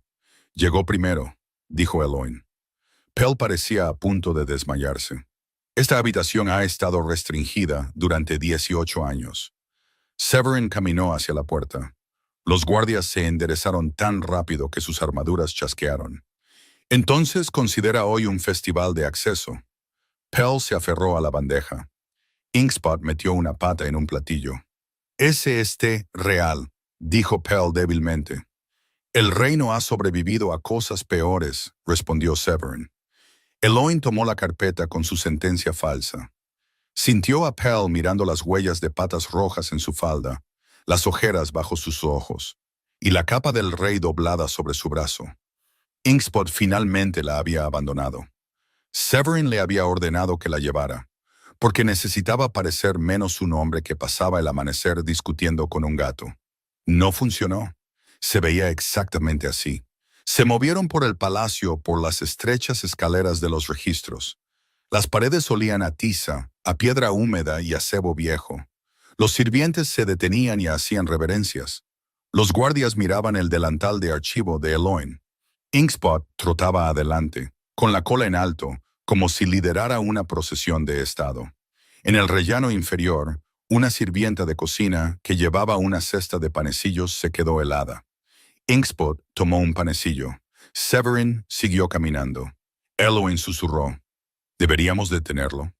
«Llegó primero», dijo Eloin. Pell parecía a punto de desmayarse. Esta habitación ha estado restringida durante 18 años. Severin caminó hacia la puerta. Los guardias se enderezaron tan rápido que sus armaduras chasquearon. «Entonces considera hoy un festival de acceso». Pell se aferró a la bandeja. Inkspot metió una pata en un platillo. «Ese es té real», dijo Pell débilmente. «El reino ha sobrevivido a cosas peores», respondió Severin. Eloin tomó la carpeta con su sentencia falsa. Sintió a Pell mirando las huellas de patas rojas en su falda, las ojeras bajo sus ojos, y la capa del rey doblada sobre su brazo. Inkspot finalmente la había abandonado. Severin le había ordenado que la llevara, porque necesitaba parecer menos un hombre que pasaba el amanecer discutiendo con un gato. No funcionó. Se veía exactamente así. Se movieron por el palacio por las estrechas escaleras de los registros. Las paredes olían a tiza, a piedra húmeda y a cebo viejo. Los sirvientes se detenían y hacían reverencias. Los guardias miraban el delantal de archivo de Eloin. Inkspot trotaba adelante, con la cola en alto, como si liderara una procesión de estado. En el rellano inferior, una sirvienta de cocina que llevaba una cesta de panecillos se quedó helada. Inkspot tomó un panecillo. Severin siguió caminando. Eloin susurró: «¿Deberíamos detenerlo?»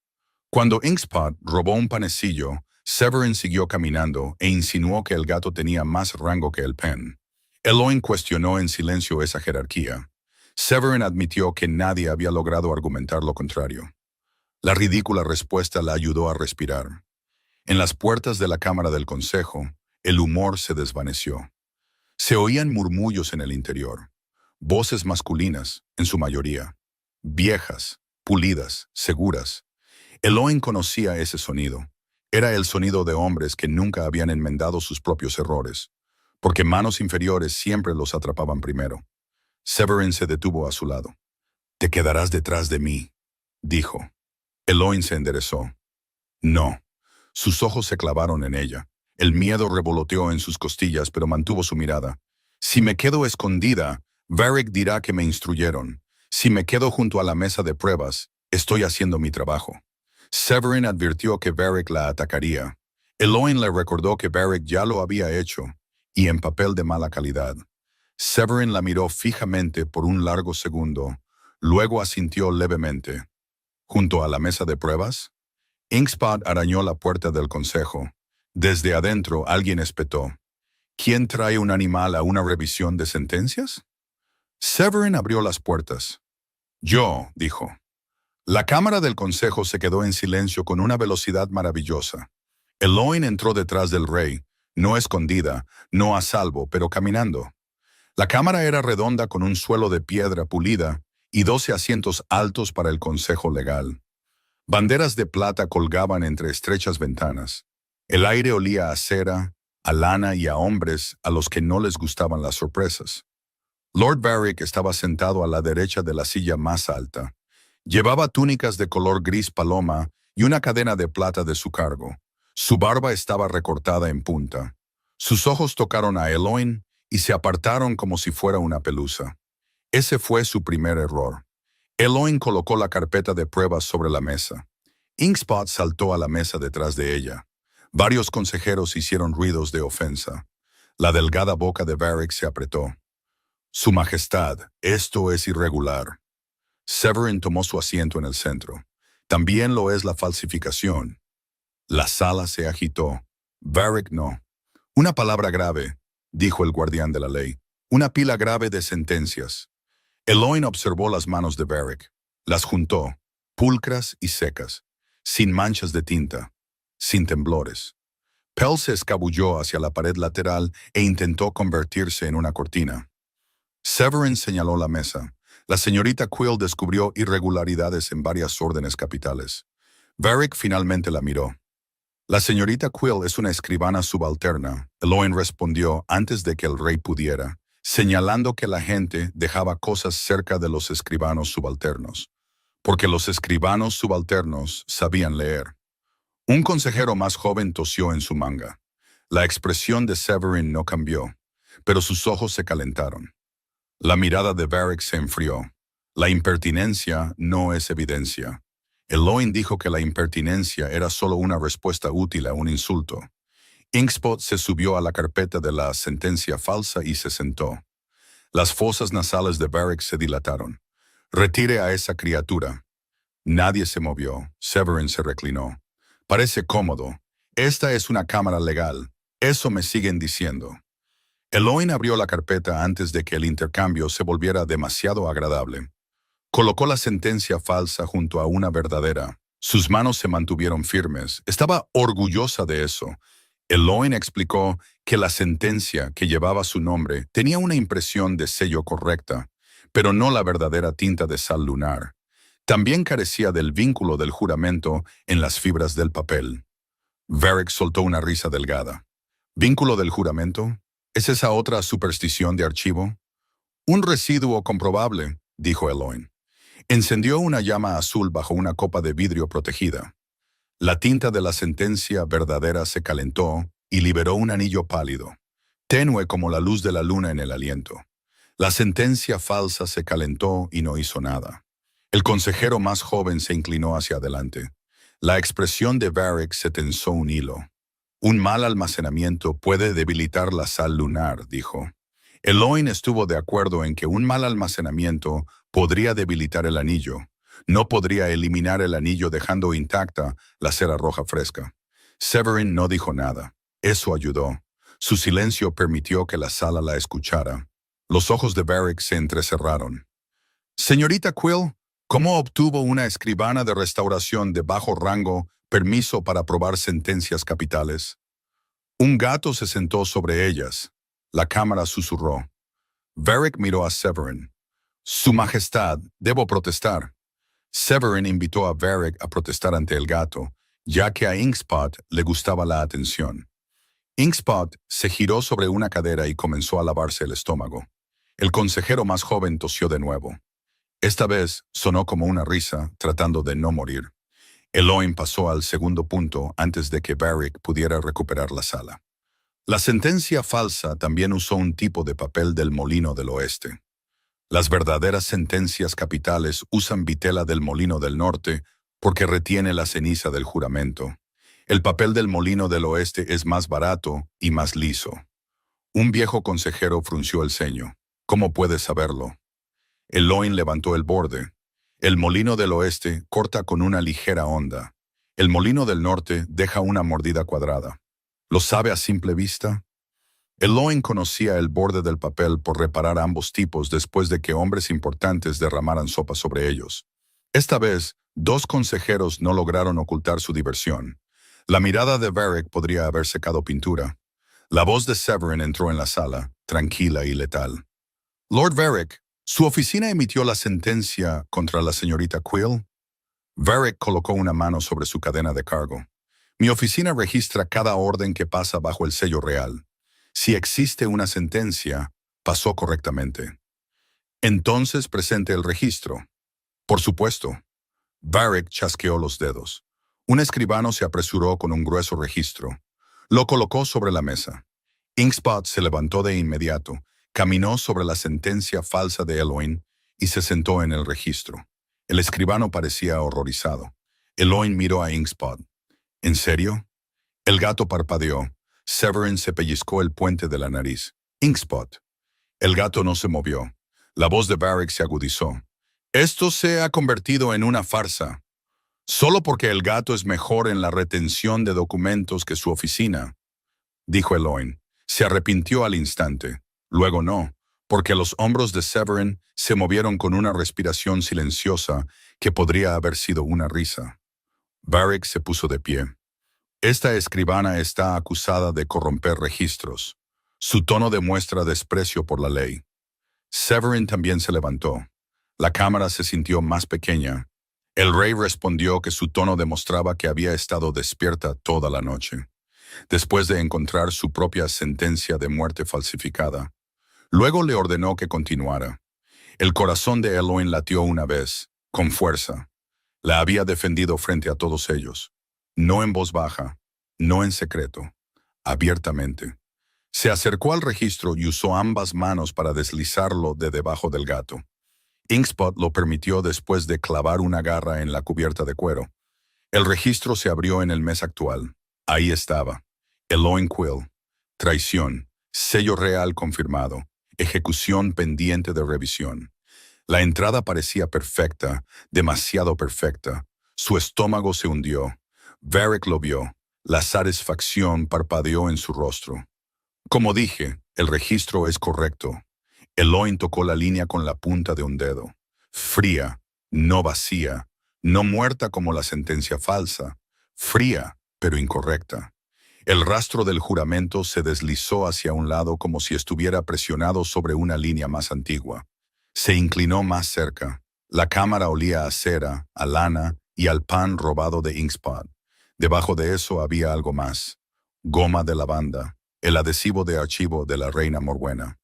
Cuando Inkspot robó un panecillo, Severin siguió caminando e insinuó que el gato tenía más rango que el pen. Eloin cuestionó en silencio esa jerarquía. Severin admitió que nadie había logrado argumentar lo contrario. La ridícula respuesta la ayudó a respirar. En las puertas de la Cámara del Consejo, el humor se desvaneció. Se oían murmullos en el interior. Voces masculinas, en su mayoría. Viejas, pulidas, seguras. Eloin conocía ese sonido. Era el sonido de hombres que nunca habían enmendado sus propios errores, porque manos inferiores siempre los atrapaban primero. Severin se detuvo a su lado. «Te quedarás detrás de mí», dijo. Eloin se enderezó. «No». Sus ojos se clavaron en ella. El miedo revoloteó en sus costillas, pero mantuvo su mirada. «Si me quedo escondida, Varric dirá que me instruyeron. Si me quedo junto a la mesa de pruebas, estoy haciendo mi trabajo». Severin advirtió que Varric la atacaría. Eloin le recordó que Varric ya lo había hecho, y en papel de mala calidad. Severin la miró fijamente por un largo segundo, luego asintió levemente. «¿Junto a la mesa de pruebas?» Inkspot arañó la puerta del consejo. Desde adentro alguien espetó: «¿Quién trae un animal a una revisión de sentencias?» Severin abrió las puertas. «Yo», dijo. La cámara del consejo se quedó en silencio con una velocidad maravillosa. Eloin entró detrás del rey, no escondida, no a salvo, pero caminando. La cámara era redonda con un suelo de piedra pulida y 12 asientos altos para el consejo legal. Banderas de plata colgaban entre estrechas ventanas. El aire olía a cera, a lana y a hombres a los que no les gustaban las sorpresas. Lord Varric estaba sentado a la derecha de la silla más alta. Llevaba túnicas de color gris paloma y una cadena de plata de su cargo. Su barba estaba recortada en punta. Sus ojos tocaron a Eloin y se apartaron como si fuera una pelusa. Ese fue su primer error. Eloin colocó la carpeta de pruebas sobre la mesa. Inkspot saltó a la mesa detrás de ella. Varios consejeros hicieron ruidos de ofensa. La delgada boca de Varric se apretó. Su Majestad, esto es irregular. Severin tomó su asiento en el centro. También lo es la falsificación. La sala se agitó. Varric no. Una palabra grave, dijo el guardián de la ley. Una pila grave de sentencias. Eloin observó las manos de Varric. Las juntó, pulcras y secas, sin manchas de tinta, sin temblores. Pell se escabulló hacia la pared lateral e intentó convertirse en una cortina. Severin señaló la mesa. La señorita Quill descubrió irregularidades en varias órdenes capitales. Varric finalmente la miró. La señorita Quill es una escribana subalterna, Eloin respondió antes de que el rey pudiera, señalando que la gente dejaba cosas cerca de los escribanos subalternos, porque los escribanos subalternos sabían leer. Un consejero más joven tosió en su manga. La expresión de Severin no cambió, pero sus ojos se calentaron. La mirada de Varric se enfrió. La impertinencia no es evidencia. Eloin dijo que la impertinencia era solo una respuesta útil a un insulto. Inkspot se subió a la carpeta de la sentencia falsa y se sentó. Las fosas nasales de Varric se dilataron. Retire a esa criatura. Nadie se movió. Severin se reclinó. Parece cómodo. Esta es una cámara legal. Eso me siguen diciendo. Eloin abrió la carpeta antes de que el intercambio se volviera demasiado agradable. Colocó la sentencia falsa junto a una verdadera. Sus manos se mantuvieron firmes. Estaba orgullosa de eso. Eloin explicó que la sentencia que llevaba su nombre tenía una impresión de sello correcta, pero no la verdadera tinta de sal lunar. También carecía del vínculo del juramento en las fibras del papel. Varric soltó una risa delgada. ¿Vínculo del juramento? ¿Es esa otra superstición de archivo? Un residuo comprobable, dijo Eloin. Encendió una llama azul bajo una copa de vidrio protegida. La tinta de la sentencia verdadera se calentó y liberó un anillo pálido, tenue como la luz de la luna en el aliento. La sentencia falsa se calentó y no hizo nada. El consejero más joven se inclinó hacia adelante. La expresión de Varric se tensó un hilo. Un mal almacenamiento puede debilitar la sal lunar, dijo. Eloin estuvo de acuerdo en que un mal almacenamiento podría debilitar el anillo. No podría eliminar el anillo dejando intacta la cera roja fresca. Severin no dijo nada. Eso ayudó. Su silencio permitió que la sala la escuchara. Los ojos de Varric se entrecerraron. Señorita Quill, ¿cómo obtuvo una escribana de restauración de bajo rango permiso para aprobar sentencias capitales? Un gato se sentó sobre ellas. La cámara susurró. Varric miró a Severin. Su Majestad, debo protestar. Severin invitó a Varric a protestar ante el gato, ya que a Inkspot le gustaba la atención. Inkspot se giró sobre una cadera y comenzó a lavarse el estómago. El consejero más joven tosió de nuevo. Esta vez sonó como una risa, tratando de no morir. Eloin pasó al segundo punto antes de que Varric pudiera recuperar la sala. La sentencia falsa también usó un tipo de papel del Molino del Oeste. Las verdaderas sentencias capitales usan vitela del Molino del Norte porque retiene la ceniza del juramento. El papel del Molino del Oeste es más barato y más liso. Un viejo consejero frunció el ceño. ¿Cómo puedes saberlo? Eloin levantó el borde. El Molino del Oeste corta con una ligera onda. El Molino del Norte deja una mordida cuadrada. ¿Lo sabe a simple vista? Eloin conocía el borde del papel por reparar ambos tipos después de que hombres importantes derramaran sopa sobre ellos. Esta vez, dos consejeros no lograron ocultar su diversión. La mirada de Varric podría haber secado pintura. La voz de Severin entró en la sala, tranquila y letal. Lord Varric, ¿su oficina emitió la sentencia contra la señorita Quill? Varric colocó una mano sobre su cadena de cargo. Mi oficina registra cada orden que pasa bajo el sello real. Si existe una sentencia, pasó correctamente. Entonces presente el registro. Por supuesto. Varric chasqueó los dedos. Un escribano se apresuró con un grueso registro. Lo colocó sobre la mesa. Inkspot se levantó de inmediato, caminó sobre la sentencia falsa de Eloin y se sentó en el registro. El escribano parecía horrorizado. Eloin miró a Inkspot. ¿En serio? El gato parpadeó. Severin se pellizcó el puente de la nariz. Inkspot. El gato no se movió. La voz de Varric se agudizó. Esto se ha convertido en una farsa. Solo porque el gato es mejor en la retención de documentos que su oficina, dijo Eloin. Se arrepintió al instante. Luego no, porque los hombros de Severin se movieron con una respiración silenciosa que podría haber sido una risa. Varric se puso de pie. Esta escribana está acusada de corromper registros. Su tono demuestra desprecio por la ley. Severin también se levantó. La cámara se sintió más pequeña. El rey respondió que su tono demostraba que había estado despierta toda la noche, después de encontrar su propia sentencia de muerte falsificada. Luego le ordenó que continuara. El corazón de Eloin latió una vez, con fuerza. La había defendido frente a todos ellos. No en voz baja, no en secreto, abiertamente. Se acercó al registro y usó ambas manos para deslizarlo de debajo del gato. Inkspot lo permitió después de clavar una garra en la cubierta de cuero. El registro se abrió en el mes actual. Ahí estaba. Eloin Quill. Traición. Sello real confirmado. Ejecución pendiente de revisión. La entrada parecía perfecta, demasiado perfecta. Su estómago se hundió. Varric lo vio. La satisfacción parpadeó en su rostro. Como dije, el registro es correcto. Eloin tocó la línea con la punta de un dedo. Fría, no vacía, no muerta como la sentencia falsa. Fría, pero incorrecta. El rastro del juramento se deslizó hacia un lado como si estuviera presionado sobre una línea más antigua. Se inclinó más cerca. La cámara olía a cera, a lana y al pan robado de Inkspot. Debajo de eso había algo más. Goma de lavanda, el adhesivo de archivo de la reina Morwenna.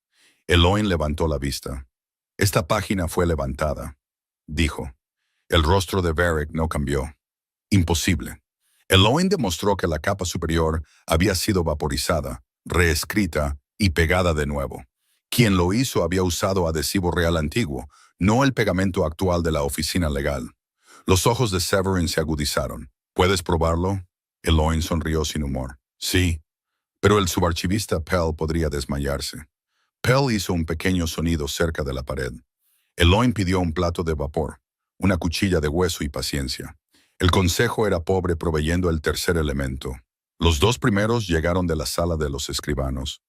Eloin levantó la vista. Esta página fue levantada, dijo. El rostro de Varric no cambió. Imposible. Eloin demostró que la capa superior había sido vaporizada, reescrita y pegada de nuevo. Quien lo hizo había usado adhesivo real antiguo, no el pegamento actual de la oficina legal. Los ojos de Severin se agudizaron. ¿Puedes probarlo? Eloin sonrió sin humor. Sí, pero el subarchivista Pell podría desmayarse. Pell hizo un pequeño sonido cerca de la pared. Eloin pidió un plato de vapor, una cuchilla de hueso y paciencia. El consejo era pobre proveyendo el tercer elemento. Los dos primeros llegaron de la sala de los escribanos.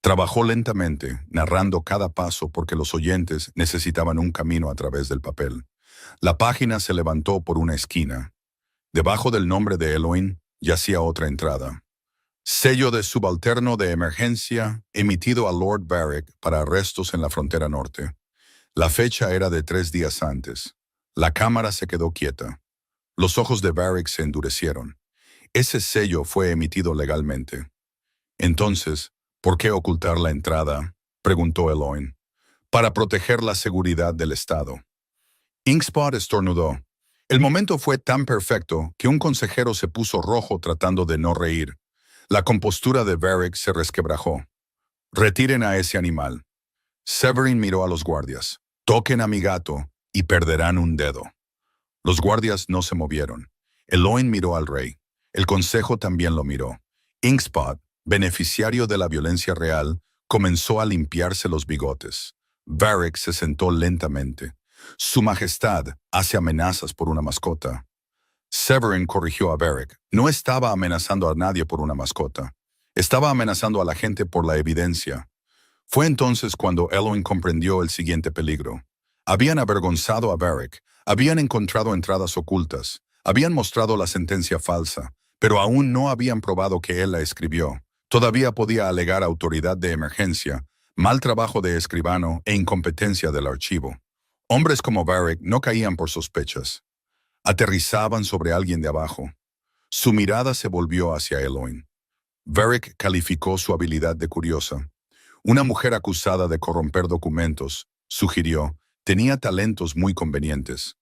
Trabajó lentamente, narrando cada paso porque los oyentes necesitaban un camino a través del papel. La página se levantó por una esquina. Debajo del nombre de Eloin yacía otra entrada. Sello de subalterno de emergencia emitido a Lord Varric para arrestos en la frontera norte. La fecha era de 3 días antes. La cámara se quedó quieta. Los ojos de Varric se endurecieron. Ese sello fue emitido legalmente. Entonces, ¿por qué ocultar la entrada?, preguntó Eloin. Para proteger la seguridad del Estado. Inkspot estornudó. El momento fue tan perfecto que un consejero se puso rojo tratando de no reír. La compostura de Varric se resquebrajó. Retiren a ese animal. Severin miró a los guardias. Toquen a mi gato y perderán un dedo. Los guardias no se movieron. Eloin miró al rey. El consejo también lo miró. Inkspot, beneficiario de la violencia real, comenzó a limpiarse los bigotes. Varric se sentó lentamente. Su Majestad hace amenazas por una mascota. Severin corrigió a Varric. No estaba amenazando a nadie por una mascota. Estaba amenazando a la gente por la evidencia. Fue entonces cuando Eloin comprendió el siguiente peligro. Habían avergonzado a Varric, habían encontrado entradas ocultas, habían mostrado la sentencia falsa, pero aún no habían probado que él la escribió. Todavía podía alegar autoridad de emergencia, mal trabajo de escribano e incompetencia del archivo. Hombres como Varric no caían por sospechas. Aterrizaban sobre alguien de abajo. Su mirada se volvió hacia Eloin. Varric calificó su habilidad de curiosa. Una mujer acusada de corromper documentos, sugirió, tenía talentos muy convenientes.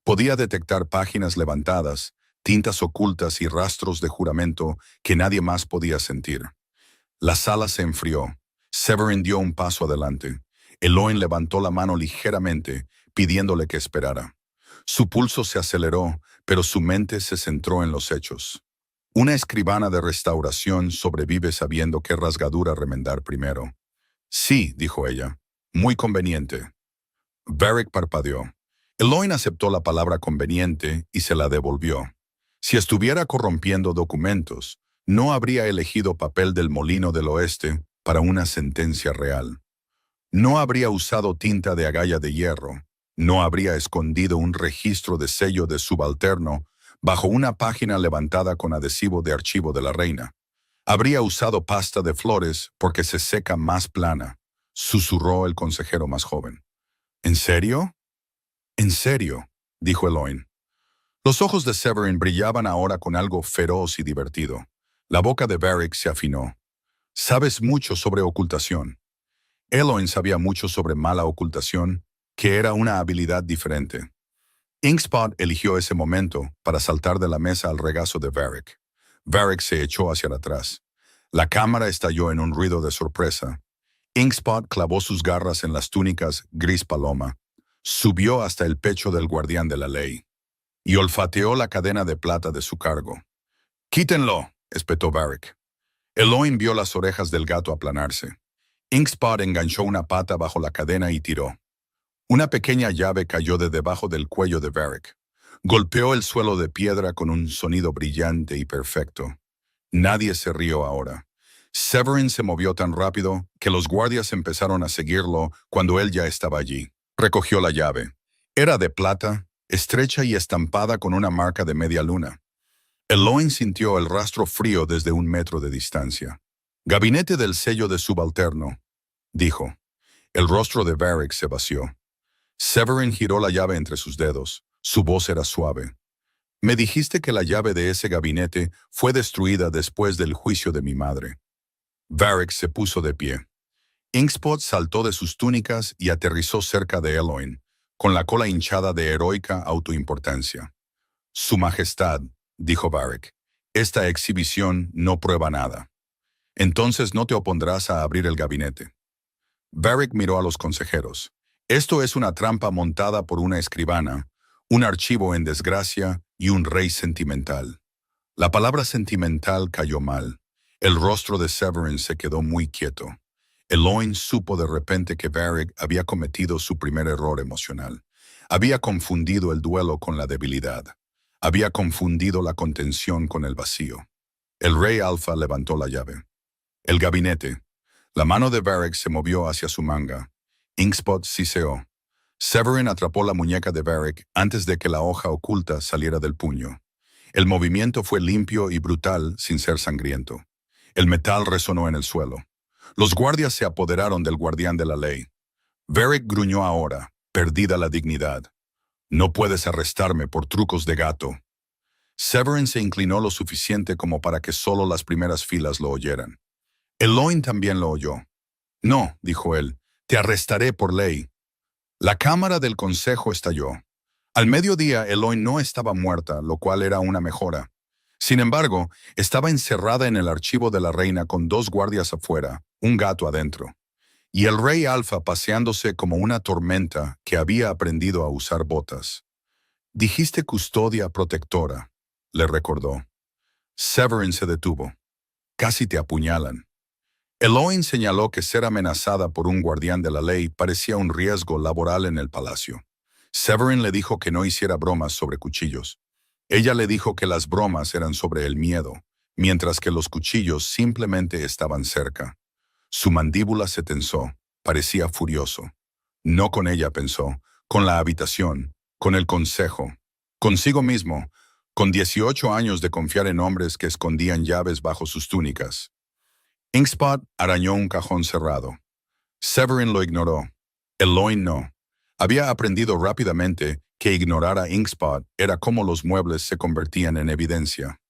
Podía detectar páginas levantadas, tintas ocultas y rastros de juramento que nadie más podía sentir. La sala se enfrió. Severin dio un paso adelante. Eloin levantó la mano ligeramente, pidiéndole que esperara. Su pulso se aceleró, pero su mente se centró en los hechos. Una escribana de restauración sobrevive sabiendo qué rasgadura remendar primero. Sí, dijo ella. Muy conveniente. Varric parpadeó. Eloin aceptó la palabra conveniente y se la devolvió. Si estuviera corrompiendo documentos, no habría elegido papel del molino del oeste para una sentencia real. No habría usado tinta de agalla de hierro. No habría escondido un registro de sello de subalterno bajo una página levantada con adhesivo de archivo de la reina. Habría usado pasta de flores porque se seca más plana, susurró el consejero más joven. ¿En serio? En serio, dijo Eloin. Los ojos de Severin brillaban ahora con algo feroz y divertido. La boca de Varric se afinó. Sabes mucho sobre ocultación. Eloin sabía mucho sobre mala ocultación, que era una habilidad diferente. Inkspot eligió ese momento para saltar de la mesa al regazo de Varric. Varric se echó hacia atrás. La cámara estalló en un ruido de sorpresa. Inkspot clavó sus garras en las túnicas gris paloma, subió hasta el pecho del guardián de la ley y olfateó la cadena de plata de su cargo. «¡Quítenlo!», espetó Varric. Eloin vio las orejas del gato aplanarse. Inkspot enganchó una pata bajo la cadena y tiró. Una pequeña llave cayó de debajo del cuello de Varric. Golpeó el suelo de piedra con un sonido brillante y perfecto. Nadie se rió ahora. Severin se movió tan rápido que los guardias empezaron a seguirlo cuando él ya estaba allí. Recogió la llave. Era de plata, estrecha y estampada con una marca de media luna. Eloin sintió el rastro frío desde 1 metro de distancia. «Gabinete del sello de subalterno», dijo. El rostro de Varric se vació. Severin giró la llave entre sus dedos. Su voz era suave. «Me dijiste que la llave de ese gabinete fue destruida después del juicio de mi madre». Varric se puso de pie. Inkspot saltó de sus túnicas y aterrizó cerca de Eloin, con la cola hinchada de heroica autoimportancia. «Su Majestad», dijo Varric, «esta exhibición no prueba nada. Entonces no te opondrás a abrir el gabinete». Varric miró a los consejeros. «Esto es una trampa montada por una escribana, un archivo en desgracia y un rey sentimental». La palabra sentimental cayó mal. El rostro de Severin se quedó muy quieto. Eloin supo de repente que Varric había cometido su primer error emocional. Había confundido el duelo con la debilidad. Había confundido la contención con el vacío. El rey Alfa levantó la llave. El gabinete. La mano de Varric se movió hacia su manga. Inkspot siseó. Severin atrapó la muñeca de Varric antes de que la hoja oculta saliera del puño. El movimiento fue limpio y brutal sin ser sangriento. El metal resonó en el suelo. Los guardias se apoderaron del guardián de la ley. Varric gruñó ahora, perdida la dignidad. «No puedes arrestarme por trucos de gato». Severin se inclinó lo suficiente como para que solo las primeras filas lo oyeran. Eloin también lo oyó. «No», dijo él, «te arrestaré por ley». La cámara del consejo estalló. Al mediodía, Eloin no estaba muerta, lo cual era una mejora. Sin embargo, estaba encerrada en el archivo de la reina con 2 guardias afuera, un gato adentro, y el rey Alfa paseándose como una tormenta que había aprendido a usar botas. «Dijiste custodia protectora», le recordó. Severin se detuvo. «Casi te apuñalan». Eloin señaló que ser amenazada por un guardián de la ley parecía un riesgo laboral en el palacio. Severin le dijo que no hiciera bromas sobre cuchillos. Ella le dijo que las bromas eran sobre el miedo, mientras que los cuchillos simplemente estaban cerca. Su mandíbula se tensó, parecía furioso. No con ella, pensó, con la habitación, con el consejo, consigo mismo, con 18 años de confiar en hombres que escondían llaves bajo sus túnicas. Inkspot arañó un cajón cerrado. Severin lo ignoró. Eloin no. Había aprendido rápidamente que ignorar a Inkspot era como los muebles se convertían en evidencia.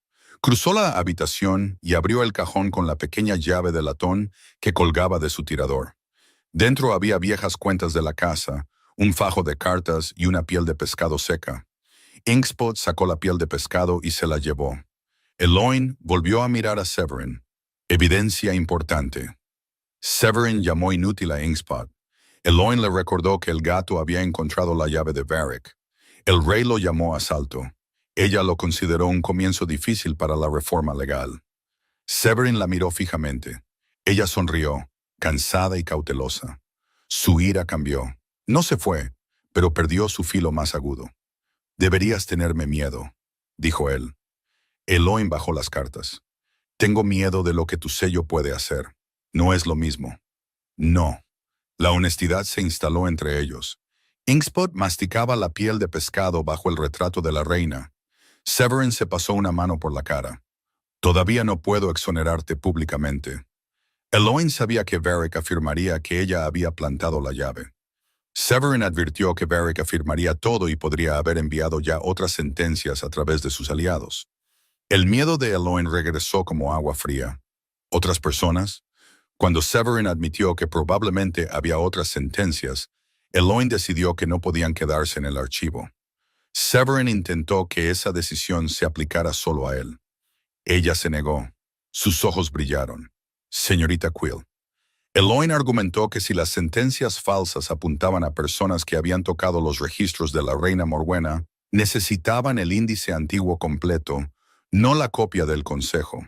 Cruzó la habitación y abrió el cajón con la pequeña llave de latón que colgaba de su tirador. Dentro había viejas cuentas de la casa, un fajo de cartas y una piel de pescado seca. Inkspot sacó la piel de pescado y se la llevó. Eloin volvió a mirar a Severin. Evidencia importante. Severin llamó inútil a Inkspot. Eloin le recordó que el gato había encontrado la llave de Varric. El rey lo llamó asalto. Ella lo consideró un comienzo difícil para la reforma legal. Severin la miró fijamente. Ella sonrió, cansada y cautelosa. Su ira cambió. No se fue, pero perdió su filo más agudo. «Deberías tenerme miedo», dijo él. Eloin bajó las cartas. «Tengo miedo de lo que tu sello puede hacer. No es lo mismo». No. La honestidad se instaló entre ellos. Inkspot masticaba la piel de pescado bajo el retrato de la reina. Severin se pasó una mano por la cara. «Todavía no puedo exonerarte públicamente». Eloin sabía que Varric afirmaría que ella había plantado la llave. Severin advirtió que Varric afirmaría todo y podría haber enviado ya otras sentencias a través de sus aliados. El miedo de Eloin regresó como agua fría. ¿Otras personas? Cuando Severin admitió que probablemente había otras sentencias, Eloin decidió que no podían quedarse en el archivo. Severin intentó que esa decisión se aplicara solo a él. Ella se negó. Sus ojos brillaron. «Señorita Quill». Eloin argumentó que si las sentencias falsas apuntaban a personas que habían tocado los registros de la reina Morwenna, necesitaban el índice antiguo completo, no la copia del consejo.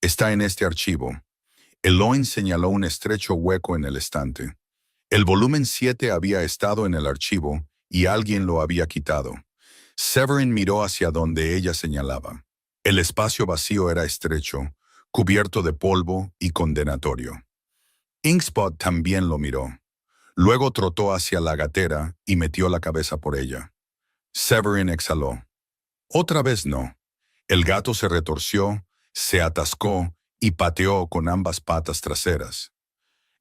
«Está en este archivo». Eloin señaló un estrecho hueco en el estante. El volumen 7 había estado en el archivo y alguien lo había quitado. Severin miró hacia donde ella señalaba. El espacio vacío era estrecho, cubierto de polvo y condenatorio. Inkspot también lo miró. Luego trotó hacia la gatera y metió la cabeza por ella. Severin exhaló. Otra vez no. El gato se retorció, se atascó y pateó con ambas patas traseras.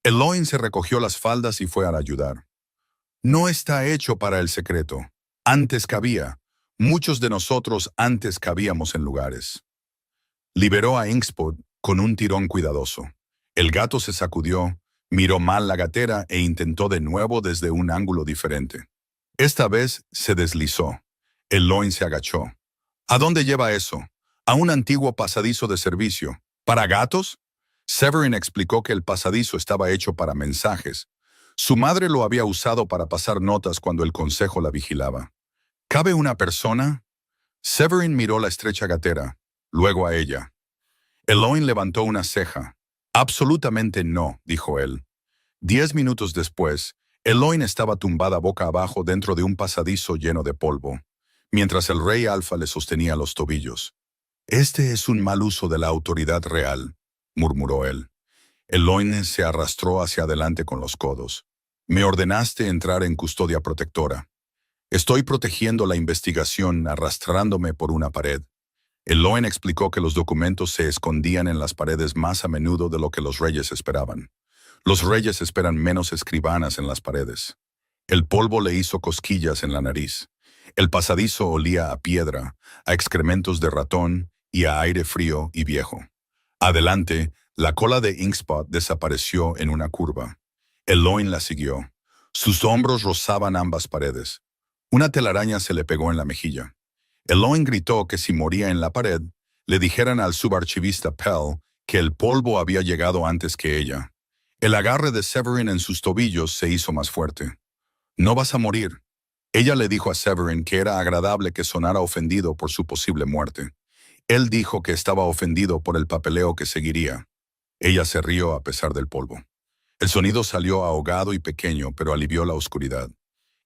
Eloin se recogió las faldas y fue a ayudar. «No está hecho para el secreto. Antes cabía. Muchos de nosotros antes cabíamos en lugares». Liberó a Inkspot con un tirón cuidadoso. El gato se sacudió, miró mal la gatera e intentó de nuevo desde un ángulo diferente. Esta vez se deslizó. Eloin se agachó. «¿A dónde lleva eso?» «A un antiguo pasadizo de servicio. ¿Para gatos?» Severin explicó que el pasadizo estaba hecho para mensajes. Su madre lo había usado para pasar notas cuando el consejo la vigilaba. «¿Cabe una persona?» Severin miró la estrecha gatera, luego a ella. Eloin levantó una ceja. «Absolutamente no», dijo él. 10 minutos después, Eloin estaba tumbada boca abajo dentro de un pasadizo lleno de polvo, mientras el rey Alfa le sostenía los tobillos. «Este es un mal uso de la autoridad real», murmuró él. Eloin se arrastró hacia adelante con los codos. «Me ordenaste entrar en custodia protectora. Estoy protegiendo la investigación arrastrándome por una pared». Eloin explicó que los documentos se escondían en las paredes más a menudo de lo que los reyes esperaban. Los reyes esperan menos escribanas en las paredes. El polvo le hizo cosquillas en la nariz. El pasadizo olía a piedra, a excrementos de ratón y a aire frío y viejo. Adelante, la cola de Inkspot desapareció en una curva. Eloin la siguió. Sus hombros rozaban ambas paredes. Una telaraña se le pegó en la mejilla. Eloin gritó que si moría en la pared, le dijeran al subarchivista Pell que el polvo había llegado antes que ella. El agarre de Severin en sus tobillos se hizo más fuerte. «No vas a morir». Ella le dijo a Severin que era agradable que sonara ofendido por su posible muerte. Él dijo que estaba ofendido por el papeleo que seguiría. Ella se rió a pesar del polvo. El sonido salió ahogado y pequeño, pero alivió la oscuridad.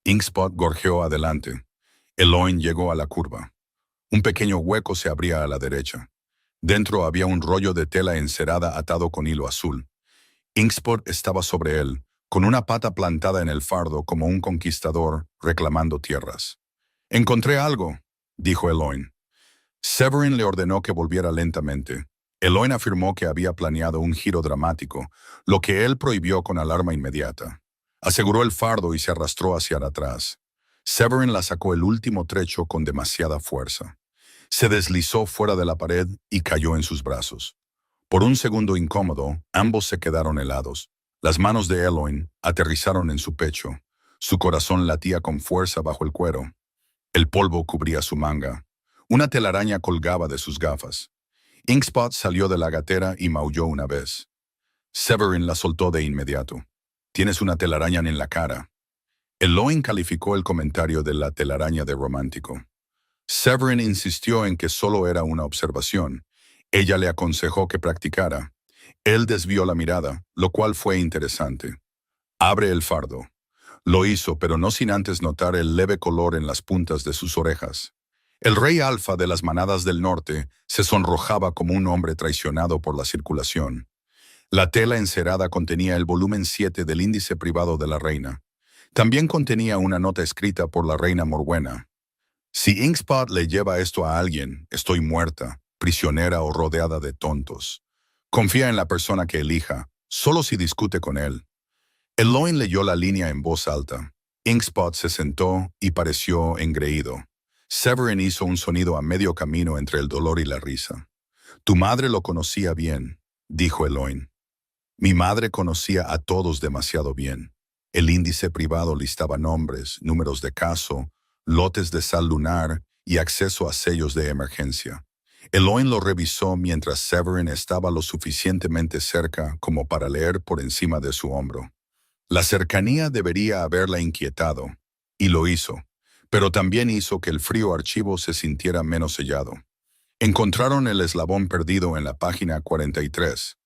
Inkspot gorjeó adelante. Eloin llegó a la curva. Un pequeño hueco se abría a la derecha. Dentro había un rollo de tela encerada atado con hilo azul. Inkspot estaba sobre él, con una pata plantada en el fardo como un conquistador reclamando tierras. «Encontré algo», dijo Eloin. Severin le ordenó que volviera lentamente. Eloin afirmó que había planeado un giro dramático, lo que él prohibió con alarma inmediata. Aseguró el fardo y se arrastró hacia atrás. Severin la sacó el último trecho con demasiada fuerza. Se deslizó fuera de la pared y cayó en sus brazos. Por un segundo incómodo, ambos se quedaron helados. Las manos de Eloin aterrizaron en su pecho. Su corazón latía con fuerza bajo el cuero. El polvo cubría su manga. Una telaraña colgaba de sus gafas. Inkspot salió de la gatera y maulló una vez. Severin la soltó de inmediato. «Tienes una telaraña en la cara». Eloin calificó el comentario de la telaraña de romántico. Severin insistió en que solo era una observación. Ella le aconsejó que practicara. Él desvió la mirada, lo cual fue interesante. Abre el fardo. Lo hizo, pero no sin antes notar el leve color en las puntas de sus orejas. El rey alfa de las manadas del norte se sonrojaba como un hombre traicionado por la circulación. La tela encerada contenía el volumen 7 del índice privado de la reina. También contenía una nota escrita por la reina Morwenna. Si Inkspot le lleva esto a alguien, estoy muerta, prisionera o rodeada de tontos. Confía en la persona que elija, solo si discute con él. Eloin leyó la línea en voz alta. Inkspot se sentó y pareció engreído. Severin hizo un sonido a medio camino entre el dolor y la risa. Tu madre lo conocía bien, dijo Eloin. Mi madre conocía a todos demasiado bien. El índice privado listaba nombres, números de caso, lotes de sal lunar y acceso a sellos de emergencia. Eloin lo revisó mientras Severin estaba lo suficientemente cerca como para leer por encima de su hombro. La cercanía debería haberla inquietado, y lo hizo, pero también hizo que el frío archivo se sintiera menos sellado. Encontraron el eslabón perdido en la página 43.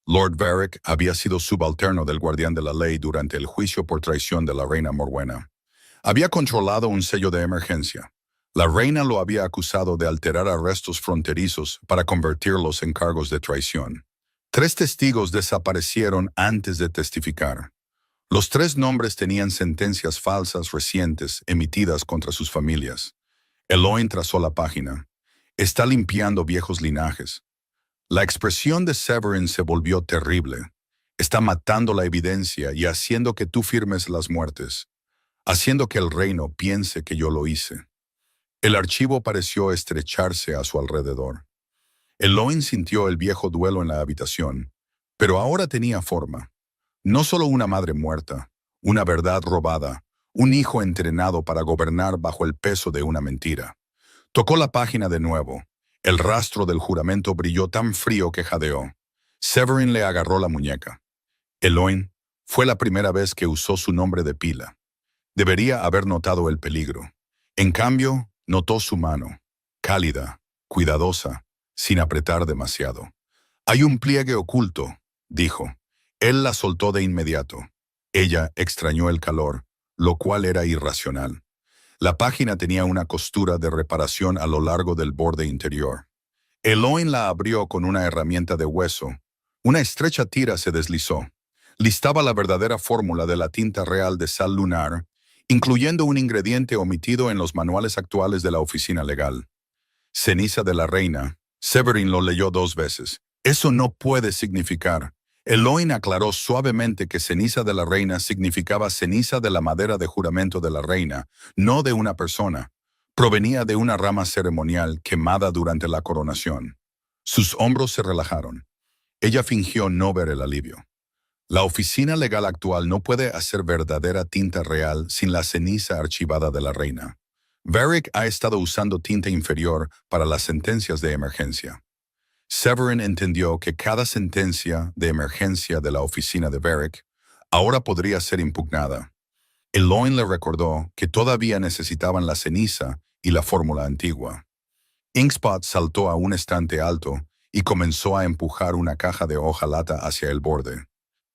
Lord Varric había sido subalterno del guardián de la ley durante el juicio por traición de la reina Morwenna. Había controlado un sello de emergencia. La reina lo había acusado de alterar arrestos fronterizos para convertirlos en cargos de traición. 3 testigos desaparecieron antes de testificar. Los 3 nombres tenían sentencias falsas recientes emitidas contra sus familias. Eloin trazó la página. Está limpiando viejos linajes. La expresión de Severin se volvió terrible. Está matando la evidencia y haciendo que tú firmes las muertes. Haciendo que el reino piense que yo lo hice. El archivo pareció estrecharse a su alrededor. Eloin sintió el viejo duelo en la habitación, pero ahora tenía forma. No solo una madre muerta, una verdad robada, un hijo entrenado para gobernar bajo el peso de una mentira. Tocó la página de nuevo. El rastro del juramento brilló tan frío que jadeó. Severin le agarró la muñeca. Eloin fue la primera vez que usó su nombre de pila. Debería haber notado el peligro. En cambio, notó su mano, cálida, cuidadosa, sin apretar demasiado. Hay un pliegue oculto, dijo. Él la soltó de inmediato. Ella extrañó el calor, lo cual era irracional. La página tenía una costura de reparación a lo largo del borde interior. Eloin la abrió con una herramienta de hueso. Una estrecha tira se deslizó. Listaba la verdadera fórmula de la tinta real de sal lunar, incluyendo un ingrediente omitido en los manuales actuales de la oficina legal. Ceniza de la reina. Severin lo leyó 2 veces. Eso no puede significar. Eloin aclaró suavemente que ceniza de la reina significaba ceniza de la madera de juramento de la reina, no de una persona. Provenía de una rama ceremonial quemada durante la coronación. Sus hombros se relajaron. Ella fingió no ver el alivio. La oficina legal actual no puede hacer verdadera tinta real sin la ceniza archivada de la reina. Varric ha estado usando tinta inferior para las sentencias de emergencia. Severin entendió que cada sentencia de emergencia de la oficina de Varric ahora podría ser impugnada. Eloin le recordó que todavía necesitaban la ceniza y la fórmula antigua. Inkspot saltó a un estante alto y comenzó a empujar una caja de hojalata hacia el borde.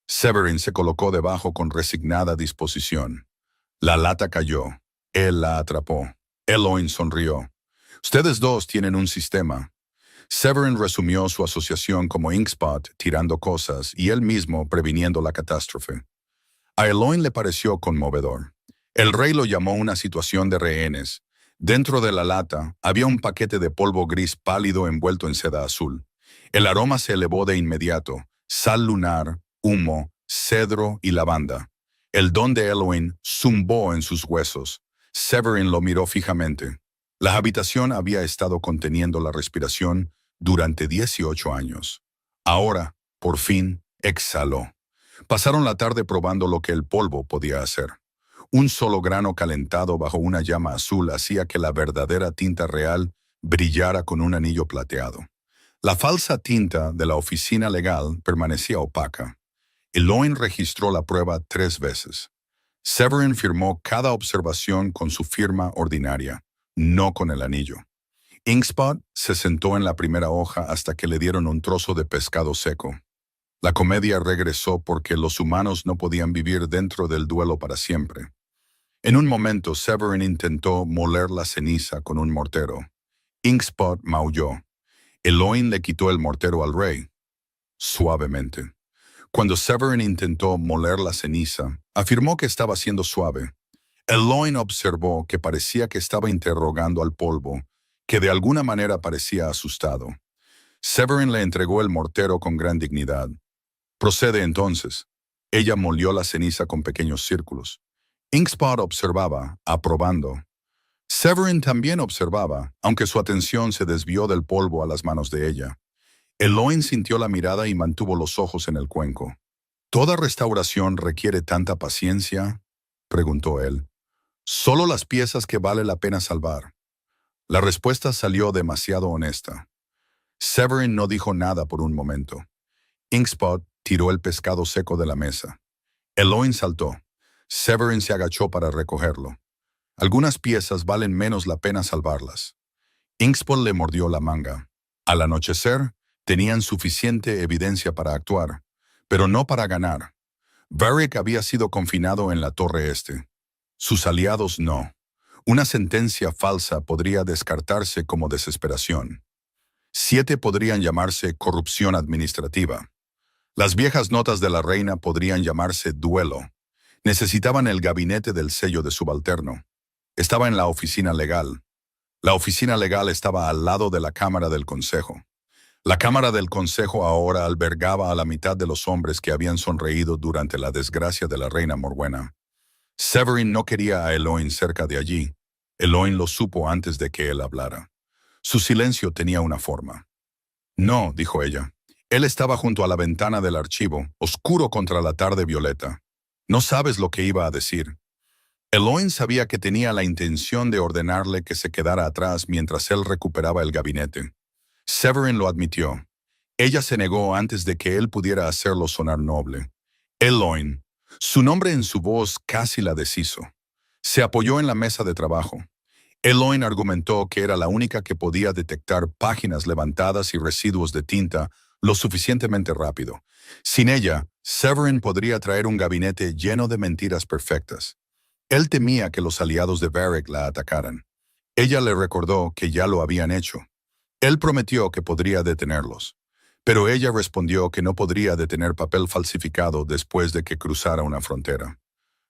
Severin se colocó debajo con resignada disposición. La lata cayó. Él la atrapó. Eloin sonrió. Ustedes dos tienen un sistema. Severin resumió su asociación como Inkspot tirando cosas y él mismo previniendo la catástrofe. A Eloin le pareció conmovedor. El rey lo llamó una situación de rehenes. Dentro de la lata había un paquete de polvo gris pálido envuelto en seda azul. El aroma se elevó de inmediato. Sal lunar, humo, cedro y lavanda. El don de Eloin zumbó en sus huesos. Severin lo miró fijamente. La habitación había estado conteniendo la respiración durante 18 años. Ahora, por fin, exhaló. Pasaron la tarde probando lo que el polvo podía hacer. Un solo grano calentado bajo una llama azul hacía que la verdadera tinta real brillara con un anillo plateado. La falsa tinta de la oficina legal permanecía opaca. Eloin registró la prueba 3 veces. Severin firmó cada observación con su firma ordinaria, no con el anillo. Inkspot se sentó en la primera hoja hasta que le dieron un trozo de pescado seco. La comedia regresó porque los humanos no podían vivir dentro del duelo para siempre. En un momento, Severin intentó moler la ceniza con un mortero. Inkspot maulló. Eloin le quitó el mortero al rey. Suavemente. Cuando Severin intentó moler la ceniza, afirmó que estaba siendo suave. Eloin observó que parecía que estaba interrogando al polvo, que de alguna manera parecía asustado. Severin le entregó el mortero con gran dignidad. Procede entonces. Ella molió la ceniza con pequeños círculos. Inkspot observaba, aprobando. Severin también observaba, aunque su atención se desvió del polvo a las manos de ella. Eloin sintió la mirada y mantuvo los ojos en el cuenco. ¿Toda restauración requiere tanta paciencia?, preguntó él. Solo las piezas que vale la pena salvar. La respuesta salió demasiado honesta. Severin no dijo nada por un momento. Inkspot tiró el pescado seco de la mesa. Eloin saltó. Severin se agachó para recogerlo. Algunas piezas valen menos la pena salvarlas. Inkspot le mordió la manga. Al anochecer, tenían suficiente evidencia para actuar, pero no para ganar. Varric había sido confinado en la Torre Este. Sus aliados no. Una sentencia falsa podría descartarse como desesperación. 7 podrían llamarse corrupción administrativa. Las viejas notas de la reina podrían llamarse duelo. Necesitaban el gabinete del sello de subalterno. Estaba en la oficina legal. La oficina legal estaba al lado de la Cámara del Consejo. La Cámara del Consejo ahora albergaba a la mitad de los hombres que habían sonreído durante la desgracia de la reina Morwenna. Severin no quería a Eloin cerca de allí. Eloin lo supo antes de que él hablara. Su silencio tenía una forma. No, dijo ella. Él estaba junto a la ventana del archivo, oscuro contra la tarde violeta. No sabes lo que iba a decir. Eloin sabía que tenía la intención de ordenarle que se quedara atrás mientras él recuperaba el gabinete. Severin lo admitió. Ella se negó antes de que él pudiera hacerlo sonar noble. Eloin. Su nombre en su voz casi la deshizo. Se apoyó en la mesa de trabajo. Eloin argumentó que era la única que podía detectar páginas levantadas y residuos de tinta lo suficientemente rápido. Sin ella, Severin podría traer un gabinete lleno de mentiras perfectas. Él temía que los aliados de Varric la atacaran. Ella le recordó que ya lo habían hecho. Él prometió que podría detenerlos, pero ella respondió que no podría detener papel falsificado después de que cruzara una frontera.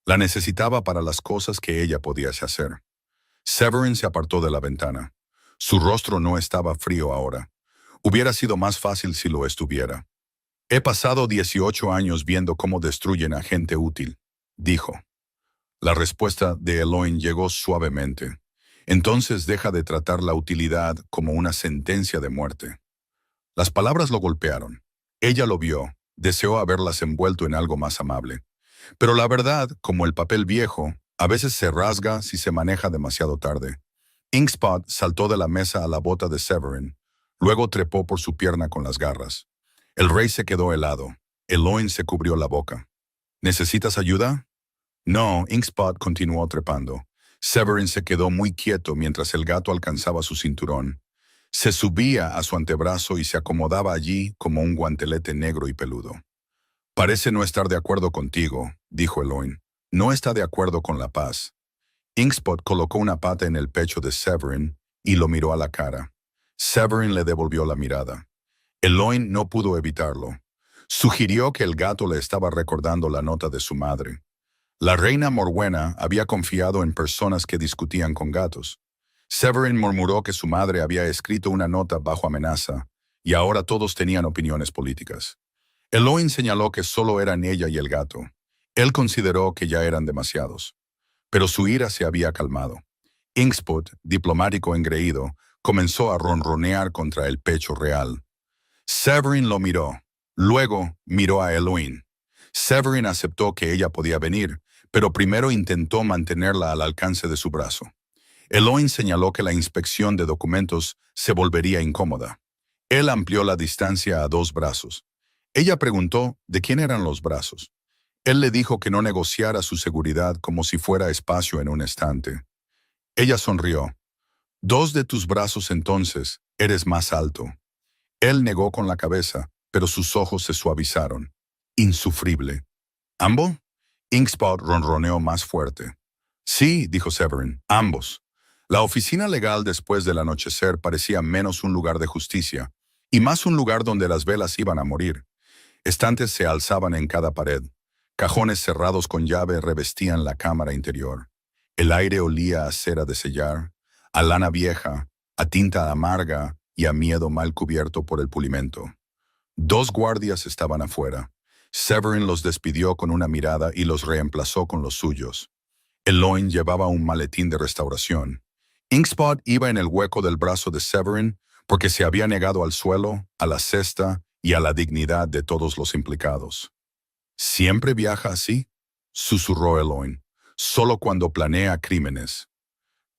La necesitaba para las cosas que ella podía hacer. Severin se apartó de la ventana. Su rostro no estaba frío ahora. Hubiera sido más fácil si lo estuviera. He pasado 18 años viendo cómo destruyen a gente útil, dijo. La respuesta de Eloin llegó suavemente. Entonces deja de tratar la utilidad como una sentencia de muerte. Las palabras lo golpearon. Ella lo vio, deseó haberlas envuelto en algo más amable. Pero la verdad, como el papel viejo, a veces se rasga si se maneja demasiado tarde. Inkspot saltó de la mesa a la bota de Severin. Luego trepó por su pierna con las garras. El rey se quedó helado. Eloin se cubrió la boca. ¿Necesitas ayuda? No, Inkspot continuó trepando. Severin se quedó muy quieto mientras el gato alcanzaba su cinturón. Se subía a su antebrazo y se acomodaba allí como un guantelete negro y peludo. Parece no estar de acuerdo contigo, dijo Eloin. No está de acuerdo con la paz. Inkspot colocó una pata en el pecho de Severin y lo miró a la cara. Severin le devolvió la mirada. Eloin no pudo evitarlo. Sugirió que el gato le estaba recordando la nota de su madre. La reina Morwenna había confiado en personas que discutían con gatos. Severin murmuró que su madre había escrito una nota bajo amenaza, y ahora todos tenían opiniones políticas. Eloin señaló que solo eran ella y el gato. Él consideró que ya eran demasiados. Pero su ira se había calmado. Inkspot, diplomático engreído, comenzó a ronronear contra el pecho real. Severin lo miró. Luego miró a Eloin. Severin aceptó que ella podía venir, pero primero intentó mantenerla al alcance de su brazo. Eloin señaló que la inspección de documentos se volvería incómoda. Él amplió la distancia a 2 brazos. Ella preguntó de quién eran los brazos. Él le dijo que no negociara su seguridad como si fuera espacio en un estante. Ella sonrió. Dos de tus brazos entonces, eres más alto. Él negó con la cabeza, pero sus ojos se suavizaron. Insufrible. ¿Ambos? Inkspot ronroneó más fuerte. Sí, dijo Severin, ambos. La oficina legal después del anochecer parecía menos un lugar de justicia, y más un lugar donde las velas iban a morir. Estantes se alzaban en cada pared. Cajones cerrados con llave revestían la cámara interior. El aire olía a cera de sellar, a lana vieja, a tinta amarga y a miedo mal cubierto por el pulimento. Dos guardias estaban afuera. Severin los despidió con una mirada y los reemplazó con los suyos. Eloin llevaba un maletín de restauración. Inkspot iba en el hueco del brazo de Severin porque se había negado al suelo, a la cesta y a la dignidad de todos los implicados. ¿Siempre viaja así?, susurró Eloin. Solo cuando planea crímenes.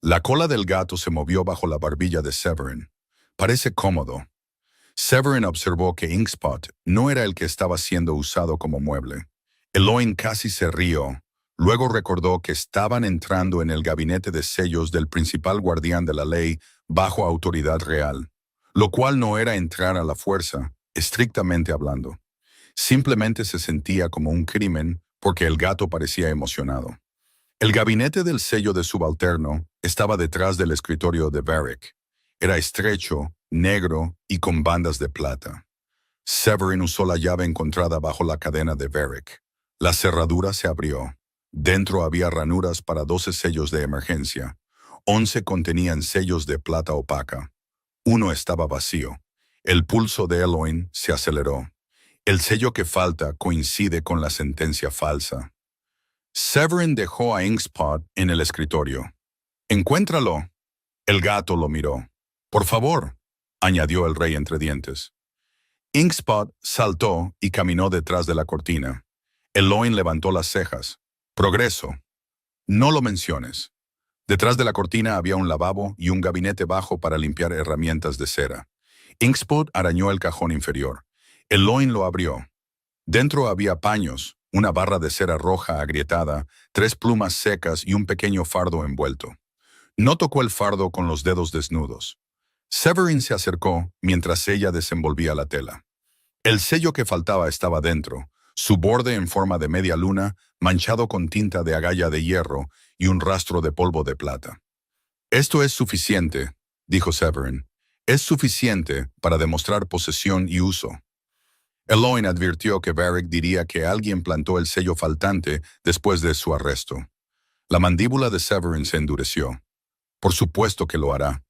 La cola del gato se movió bajo la barbilla de Severin. Parece cómodo. Severin observó que Inkspot no era el que estaba siendo usado como mueble. Eloin casi se rió. Luego recordó que estaban entrando en el gabinete de sellos del principal guardián de la ley bajo autoridad real, lo cual no era entrar a la fuerza, estrictamente hablando. Simplemente se sentía como un crimen porque el gato parecía emocionado. El gabinete del sello de subalterno estaba detrás del escritorio de Varric. Era estrecho, negro y con bandas de plata. Severin usó la llave encontrada bajo la cadena de Varric. La cerradura se abrió. Dentro había ranuras para 12 sellos de emergencia. 11 contenían sellos de plata opaca. Uno estaba vacío. El pulso de Eloin se aceleró. El sello que falta coincide con la sentencia falsa. Severin dejó a Inkspot en el escritorio. «Encuéntralo». El gato lo miró. «Por favor», añadió el rey entre dientes. Inkspot saltó y caminó detrás de la cortina. Eloin levantó las cejas. «Progreso. No lo menciones». Detrás de la cortina había un lavabo y un gabinete bajo para limpiar herramientas de cera. Inkspot arañó el cajón inferior. Eloin lo abrió. Dentro había paños, una barra de cera roja agrietada, 3 plumas secas y un pequeño fardo envuelto. No tocó el fardo con los dedos desnudos. Severin se acercó mientras ella desenvolvía la tela. El sello que faltaba estaba dentro, su borde en forma de media luna, manchado con tinta de agalla de hierro y un rastro de polvo de plata. «Esto es suficiente», dijo Severin. «Es suficiente para demostrar posesión y uso». Eloin advirtió que Varric diría que alguien plantó el sello faltante después de su arresto. La mandíbula de Severin se endureció. «Por supuesto que lo hará».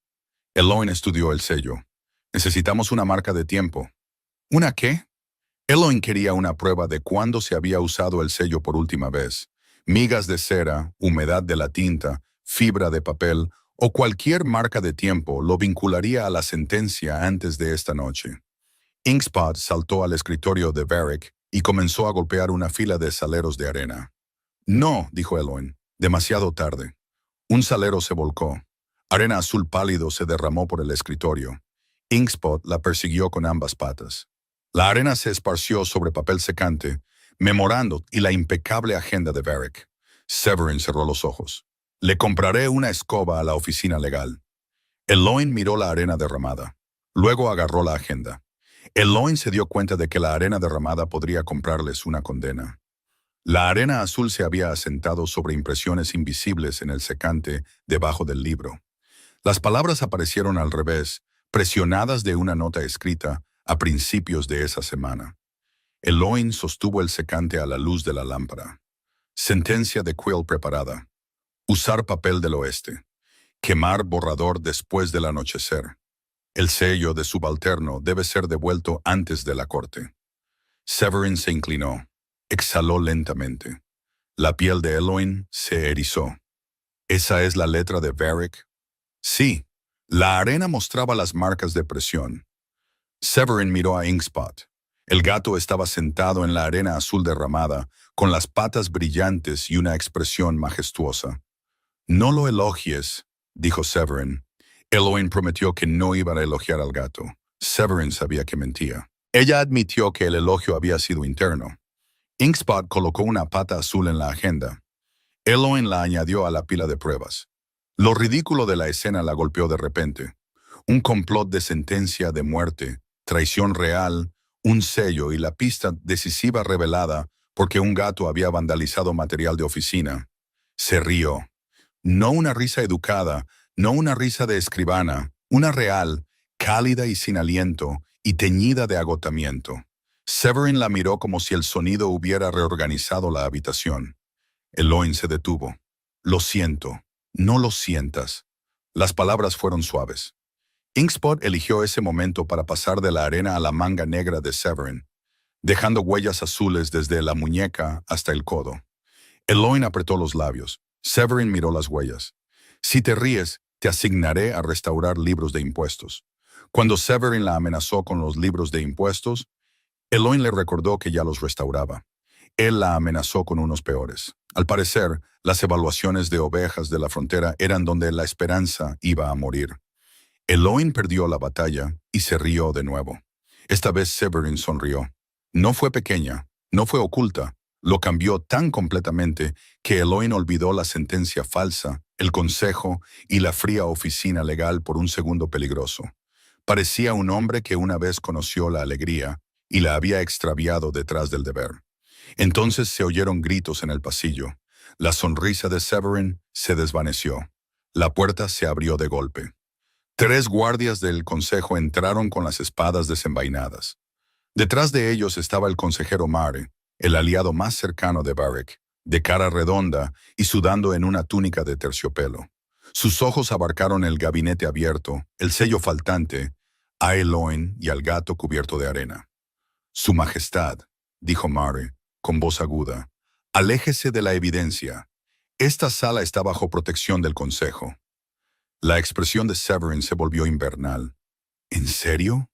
Eloin estudió el sello. «Necesitamos una marca de tiempo». ¿Una qué? Eloin quería una prueba de cuándo se había usado el sello por última vez. Migas de cera, humedad de la tinta, fibra de papel o cualquier marca de tiempo lo vincularía a la sentencia antes de esta noche. Inkspot saltó al escritorio de Varric y comenzó a golpear una fila de saleros de arena. «No», dijo Eloin, «demasiado tarde». Un salero se volcó. Arena azul pálido se derramó por el escritorio. Inkspot la persiguió con ambas patas. La arena se esparció sobre papel secante, memorando y la impecable agenda de Varric. Severin cerró los ojos. «Le compraré una escoba a la oficina legal». Eloin miró la arena derramada. Luego agarró la agenda. Eloin se dio cuenta de que la arena derramada podría comprarles una condena. La arena azul se había asentado sobre impresiones invisibles en el secante debajo del libro. Las palabras aparecieron al revés, presionadas de una nota escrita a principios de esa semana. Eloin sostuvo el secante a la luz de la lámpara. Sentencia de Quill preparada. Usar papel del oeste. Quemar borrador después del anochecer. El sello de subalterno debe ser devuelto antes de la corte. Severin se inclinó. Exhaló lentamente. La piel de Eloin se erizó. ¿Esa es la letra de Varric? Sí. La arena mostraba las marcas de presión. Severin miró a Inkspot. El gato estaba sentado en la arena azul derramada, con las patas brillantes y una expresión majestuosa. «No lo elogies», dijo Severin. Eloin prometió que no iba a elogiar al gato. Severin sabía que mentía. Ella admitió que el elogio había sido interno. Inkspot colocó una pata azul en la agenda. Eloin la añadió a la pila de pruebas. Lo ridículo de la escena la golpeó de repente. Un complot de sentencia de muerte, traición real, un sello y la pista decisiva revelada porque un gato había vandalizado material de oficina. Se rió. No una risa educada, no una risa de escribana, una real, cálida y sin aliento, y teñida de agotamiento. Severin la miró como si el sonido hubiera reorganizado la habitación. Eloin se detuvo. Lo siento. No lo sientas. Las palabras fueron suaves. Inkspot eligió ese momento para pasar de la arena a la manga negra de Severin, dejando huellas azules desde la muñeca hasta el codo. Eloin apretó los labios. Severin miró las huellas. Si te ríes, te asignaré a restaurar libros de impuestos. Cuando Severin la amenazó con los libros de impuestos, Eloin le recordó que ya los restauraba. Él la amenazó con unos peores. Al parecer, las evaluaciones de ovejas de la frontera eran donde la esperanza iba a morir. Eloin perdió la batalla y se rió de nuevo. Esta vez Severin sonrió. No fue pequeña, no fue oculta. Lo cambió tan completamente que Eloin olvidó la sentencia falsa, el consejo y la fría oficina legal por un segundo peligroso. Parecía un hombre que una vez conoció la alegría y la había extraviado detrás del deber. Entonces se oyeron gritos en el pasillo. La sonrisa de Severin se desvaneció. La puerta se abrió de golpe. 3 guardias del consejo entraron con las espadas desenvainadas. Detrás de ellos estaba el consejero Mare, el aliado más cercano de Varric, de cara redonda y sudando en una túnica de terciopelo. Sus ojos abarcaron el gabinete abierto, el sello faltante, a Eloin y al gato cubierto de arena. Su Majestad, dijo Mare, con voz aguda, aléjese de la evidencia. Esta sala está bajo protección del consejo. La expresión de Severin se volvió invernal. ¿En serio?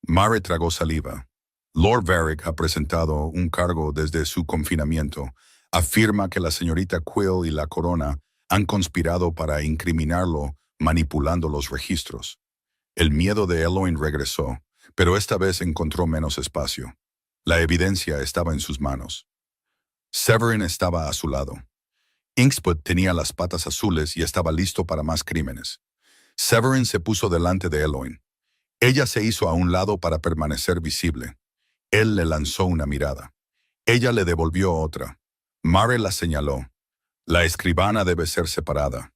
Mare tragó saliva. Lord Varric ha presentado un cargo desde su confinamiento. Afirma que la señorita Quill y la corona han conspirado para incriminarlo manipulando los registros. El miedo de Eloin regresó, pero esta vez encontró menos espacio. La evidencia estaba en sus manos. Severin estaba a su lado. Inkspot tenía las patas azules y estaba listo para más crímenes. Severin se puso delante de Eloin. Ella se hizo a un lado para permanecer visible. Él le lanzó una mirada. Ella le devolvió otra. Mare la señaló. La escribana debe ser separada.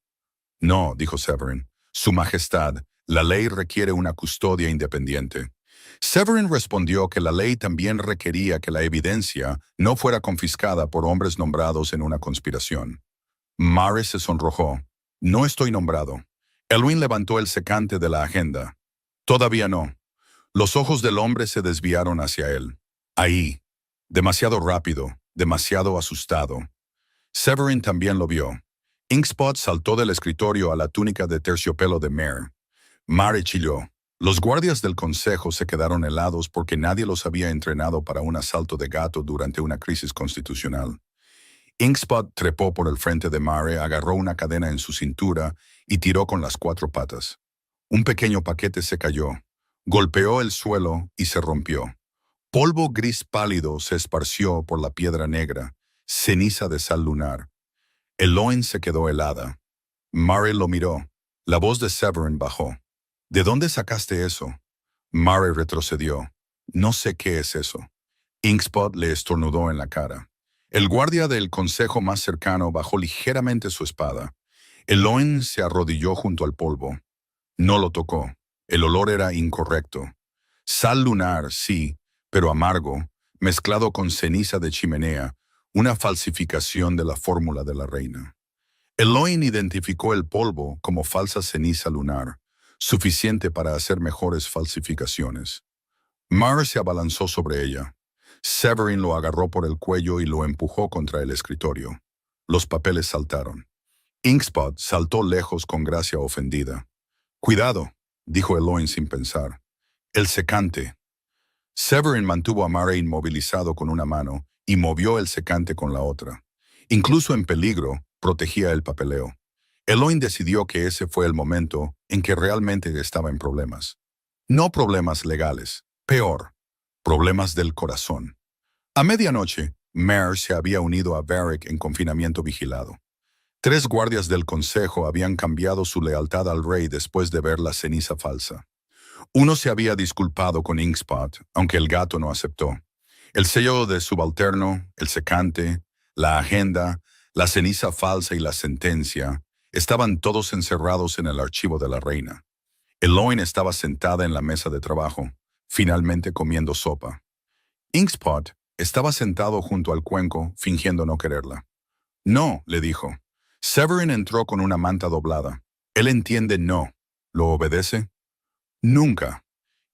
No, dijo Severin. Su Majestad, la ley requiere una custodia independiente. Severin respondió que la ley también requería que la evidencia no fuera confiscada por hombres nombrados en una conspiración. Mare se sonrojó. No estoy nombrado. Eloin levantó el secante de la agenda. Todavía no. Los ojos del hombre se desviaron hacia él. Ahí. Demasiado rápido, demasiado asustado. Severin también lo vio. Inkspot saltó del escritorio a la túnica de terciopelo de Mare. Mare chilló. Los guardias del consejo se quedaron helados porque nadie los había entrenado para un asalto de gato durante una crisis constitucional. Inkspot trepó por el frente de Mare, agarró una cadena en su cintura y tiró con las 4 patas. Un pequeño paquete se cayó, golpeó el suelo y se rompió. Polvo gris pálido se esparció por la piedra negra, ceniza de sal lunar. Eloin se quedó helada. Mare lo miró. La voz de Severin bajó. ¿De dónde sacaste eso? Mare retrocedió. No sé qué es eso. Inkspot le estornudó en la cara. El guardia del consejo más cercano bajó ligeramente su espada. Eloin se arrodilló junto al polvo. No lo tocó. El olor era incorrecto. Sal lunar, sí, pero amargo, mezclado con ceniza de chimenea, una falsificación de la fórmula de la reina. Eloin identificó el polvo como falsa ceniza lunar, suficiente para hacer mejores falsificaciones. Mare se abalanzó sobre ella. Severin lo agarró por el cuello y lo empujó contra el escritorio. Los papeles saltaron. Inkspot saltó lejos con gracia ofendida. «Cuidado», dijo Eloin sin pensar. «El secante». Severin mantuvo a Mare inmovilizado con una mano y movió el secante con la otra. Incluso en peligro, protegía el papeleo. Eloin decidió que ese fue el momento en que realmente estaba en problemas. No problemas legales, peor, problemas del corazón. A medianoche, Mare se había unido a Varric en confinamiento vigilado. 3 guardias del consejo habían cambiado su lealtad al rey después de ver la ceniza falsa. Uno se había disculpado con Inkspot, aunque el gato no aceptó. El sello de subalterno, el secante, la agenda, la ceniza falsa y la sentencia estaban todos encerrados en el archivo de la reina. Eloin estaba sentada en la mesa de trabajo, finalmente comiendo sopa. Inkspot estaba sentado junto al cuenco, fingiendo no quererla. No, le dijo. Severin entró con una manta doblada. Él entiende no. ¿Lo obedece? Nunca.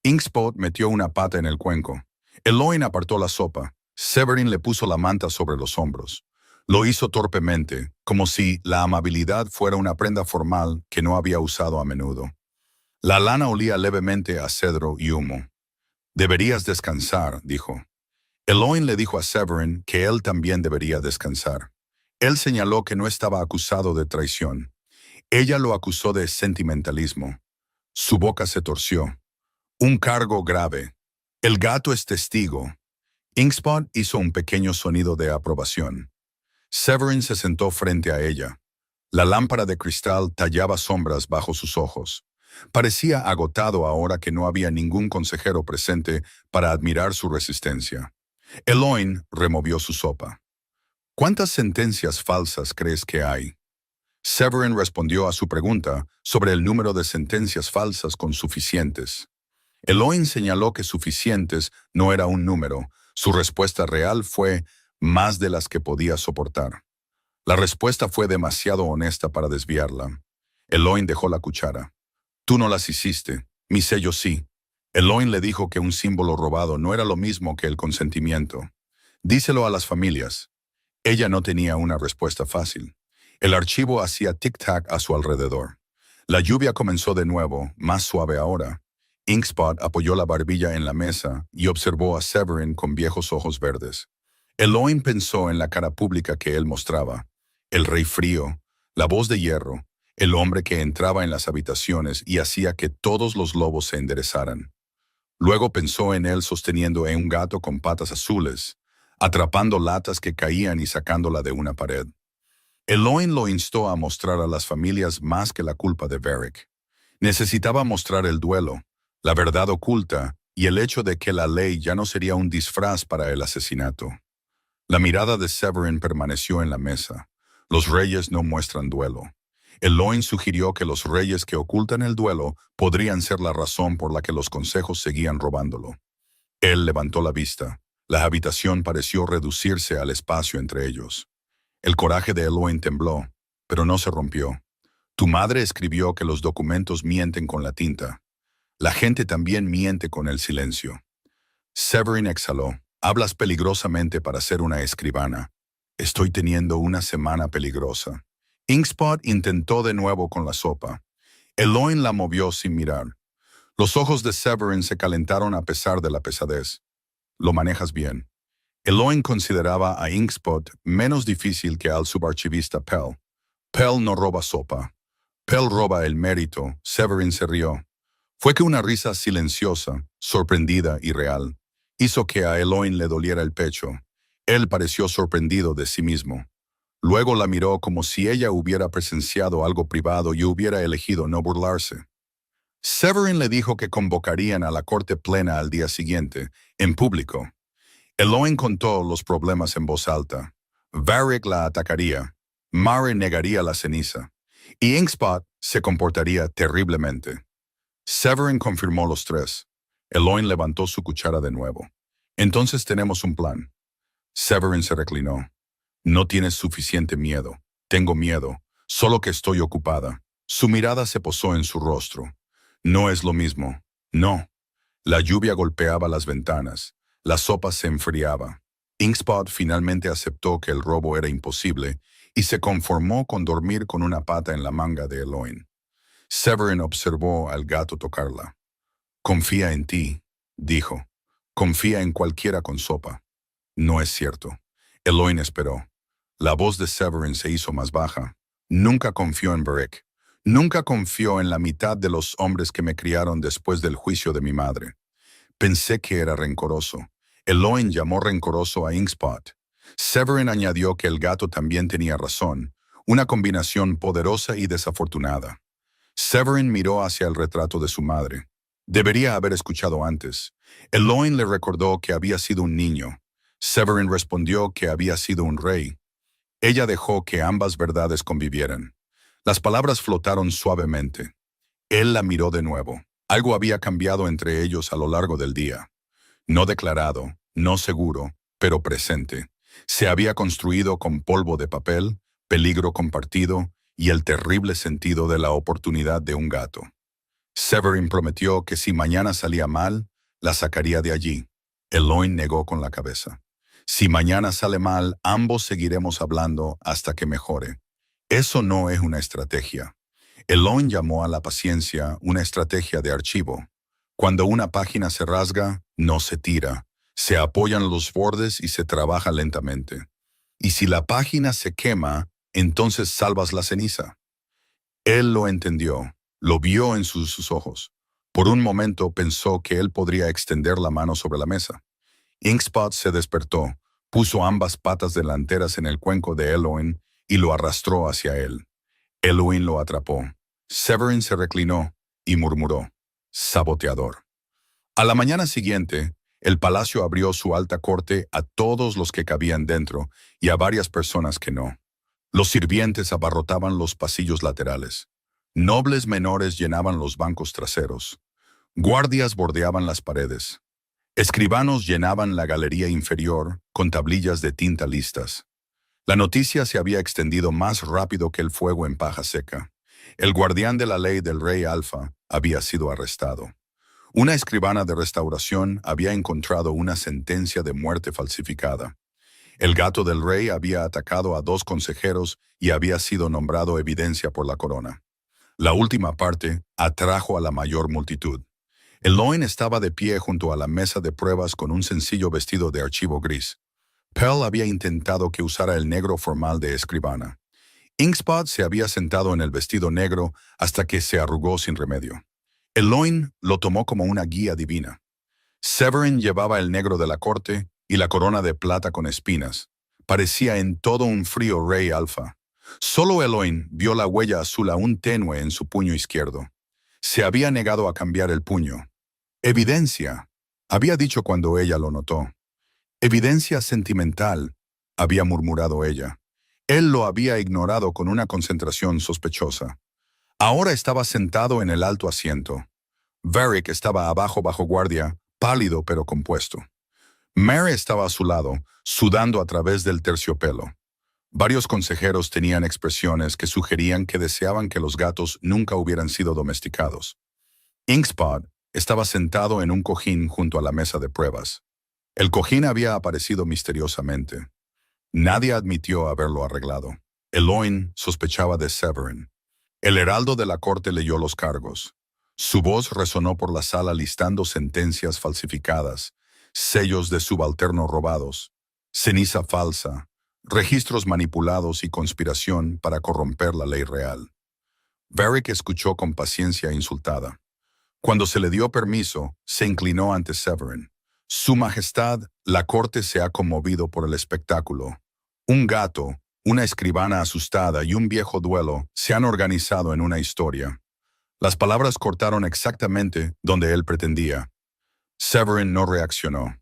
Inkspot metió una pata en el cuenco. Eloin apartó la sopa. Severin le puso la manta sobre los hombros. Lo hizo torpemente, como si la amabilidad fuera una prenda formal que no había usado a menudo. La lana olía levemente a cedro y humo. Deberías descansar, dijo. Eloin le dijo a Severin que él también debería descansar. Él señaló que no estaba acusado de traición. Ella lo acusó de sentimentalismo. Su boca se torció. Un cargo grave. El gato es testigo. Inkspot hizo un pequeño sonido de aprobación. Severin se sentó frente a ella. La lámpara de cristal tallaba sombras bajo sus ojos. Parecía agotado ahora que no había ningún consejero presente para admirar su resistencia. Eloin removió su sopa. ¿Cuántas sentencias falsas crees que hay? Severin respondió a su pregunta sobre el número de sentencias falsas con suficientes. Eloin señaló que suficientes no era un número. Su respuesta real fue más de las que podía soportar. La respuesta fue demasiado honesta para desviarla. Eloin dejó la cuchara. Tú no las hiciste, mi sello sí. Eloin le dijo que un símbolo robado no era lo mismo que el consentimiento. Díselo a las familias. Ella no tenía una respuesta fácil. El archivo hacía tic-tac a su alrededor. La lluvia comenzó de nuevo, más suave ahora. Inkspot apoyó la barbilla en la mesa y observó a Severin con viejos ojos verdes. Eloin pensó en la cara pública que él mostraba. El rey frío, la voz de hierro, el hombre que entraba en las habitaciones y hacía que todos los lobos se enderezaran. Luego pensó en él sosteniendo a un gato con patas azules, atrapando latas que caían y sacándola de una pared. Eloin lo instó a mostrar a las familias más que la culpa de Varric. Necesitaba mostrar el duelo, la verdad oculta y el hecho de que la ley ya no sería un disfraz para el asesinato. La mirada de Severin permaneció en la mesa. Los reyes no muestran duelo. Eloin sugirió que los reyes que ocultan el duelo podrían ser la razón por la que los consejos seguían robándolo. Él levantó la vista. La habitación pareció reducirse al espacio entre ellos. El coraje de Eloin tembló, pero no se rompió. Tu madre escribió que los documentos mienten con la tinta. La gente también miente con el silencio. Severin exhaló. Hablas peligrosamente para ser una escribana. Estoy teniendo una semana peligrosa. Inkspot intentó de nuevo con la sopa. Eloin la movió sin mirar. Los ojos de Severin se calentaron a pesar de la pesadez. Lo manejas bien. Eloin consideraba a Inkspot menos difícil que al subarchivista Pell. Pell no roba sopa. Pell roba el mérito. Severin se rió. Fue que una risa silenciosa, sorprendida y real, hizo que a Eloin le doliera el pecho. Él pareció sorprendido de sí mismo. Luego la miró como si ella hubiera presenciado algo privado y hubiera elegido no burlarse. Severin le dijo que convocarían a la corte plena al día siguiente, en público. Eloin contó los problemas en voz alta. Varric la atacaría. Mare negaría la ceniza. Y Inkspot se comportaría terriblemente. Severin confirmó los 3. Eloin levantó su cuchara de nuevo. Entonces tenemos un plan. Severin se reclinó. No tienes suficiente miedo. Tengo miedo, solo que estoy ocupada. Su mirada se posó en su rostro. No es lo mismo. No. La lluvia golpeaba las ventanas. La sopa se enfriaba. Inkspot finalmente aceptó que el robo era imposible y se conformó con dormir con una pata en la manga de Eloin. Severin observó al gato tocarla. Confía en ti, dijo. Confía en cualquiera con sopa. No es cierto. Eloin esperó. La voz de Severin se hizo más baja. Nunca confió en Varric. Nunca confió en la mitad de los hombres que me criaron después del juicio de mi madre. Pensé que era rencoroso. Eloin llamó rencoroso a Inkspot. Severin añadió que el gato también tenía razón, una combinación poderosa y desafortunada. Severin miró hacia el retrato de su madre. Debería haber escuchado antes. Eloin le recordó que había sido un niño. Severin respondió que había sido un rey. Ella dejó que ambas verdades convivieran. Las palabras flotaron suavemente. Él la miró de nuevo. Algo había cambiado entre ellos a lo largo del día. No declarado, no seguro, pero presente. Se había construido con polvo de papel, peligro compartido y el terrible sentido de la oportunidad de un gato. Severin prometió que si mañana salía mal, la sacaría de allí. Eloin negó con la cabeza. Si mañana sale mal, ambos seguiremos hablando hasta que mejore. Eso no es una estrategia. Eloin llamó a la paciencia una estrategia de archivo. Cuando una página se rasga, no se tira. Se apoyan los bordes y se trabaja lentamente. Y si la página se quema, entonces salvas la ceniza. Él lo entendió, lo vio en sus ojos. Por un momento pensó que él podría extender la mano sobre la mesa. Inkspot se despertó, puso ambas patas delanteras en el cuenco de Eloin y lo arrastró hacia él. Eloin lo atrapó. Severin se reclinó y murmuró: saboteador. A la mañana siguiente, el palacio abrió su alta corte a todos los que cabían dentro y a varias personas que no. Los sirvientes abarrotaban los pasillos laterales. Nobles menores llenaban los bancos traseros. Guardias bordeaban las paredes. Escribanos llenaban la galería inferior con tablillas de tinta listas. La noticia se había extendido más rápido que el fuego en paja seca. El guardián de la ley del rey Alfa había sido arrestado. Una escribana de restauración había encontrado una sentencia de muerte falsificada. El gato del rey había atacado a 2 consejeros y había sido nombrado evidencia por la corona. La última parte atrajo a la mayor multitud. Eloin estaba de pie junto a la mesa de pruebas con un sencillo vestido de archivo gris. Pell había intentado que usara el negro formal de escribana. Inkspot se había sentado en el vestido negro hasta que se arrugó sin remedio. Eloin lo tomó como una guía divina. Severin llevaba el negro de la corte y la corona de plata con espinas. Parecía en todo un frío rey Alfa. Solo Eloin vio la huella azul aún tenue en su puño izquierdo. Se había negado a cambiar el puño. Evidencia, había dicho cuando ella lo notó. Evidencia sentimental, había murmurado ella. Él lo había ignorado con una concentración sospechosa. Ahora estaba sentado en el alto asiento. Varric estaba abajo bajo guardia, pálido pero compuesto. Mary estaba a su lado, sudando a través del terciopelo. Varios consejeros tenían expresiones que sugerían que deseaban que los gatos nunca hubieran sido domesticados. Inkspot estaba sentado en un cojín junto a la mesa de pruebas. El cojín había aparecido misteriosamente. Nadie admitió haberlo arreglado. Eloin sospechaba de Severin. El heraldo de la corte leyó los cargos. Su voz resonó por la sala listando sentencias falsificadas, sellos de subalterno robados, ceniza falsa, registros manipulados y conspiración para corromper la ley real. Varric escuchó con paciencia insultada. Cuando se le dio permiso, se inclinó ante Severin. Su Majestad, la corte se ha conmovido por el espectáculo. Un gato, una escribana asustada y un viejo duelo se han organizado en una historia. Las palabras cortaron exactamente donde él pretendía. Severin no reaccionó.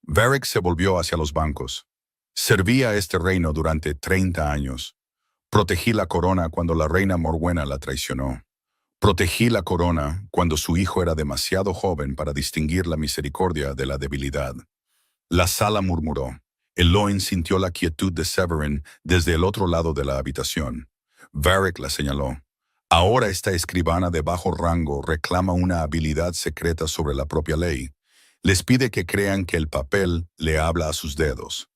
Varric se volvió hacia los bancos. Serví a este reino durante 30 años. Protegí la corona cuando la reina Morwenna la traicionó. Protegí la corona cuando su hijo era demasiado joven para distinguir la misericordia de la debilidad. La sala murmuró. Eloin sintió la quietud de Severin desde el otro lado de la habitación. Varric la señaló. Ahora esta escribana de bajo rango reclama una habilidad secreta sobre la propia ley. Les pide que crean que el papel le habla a sus dedos.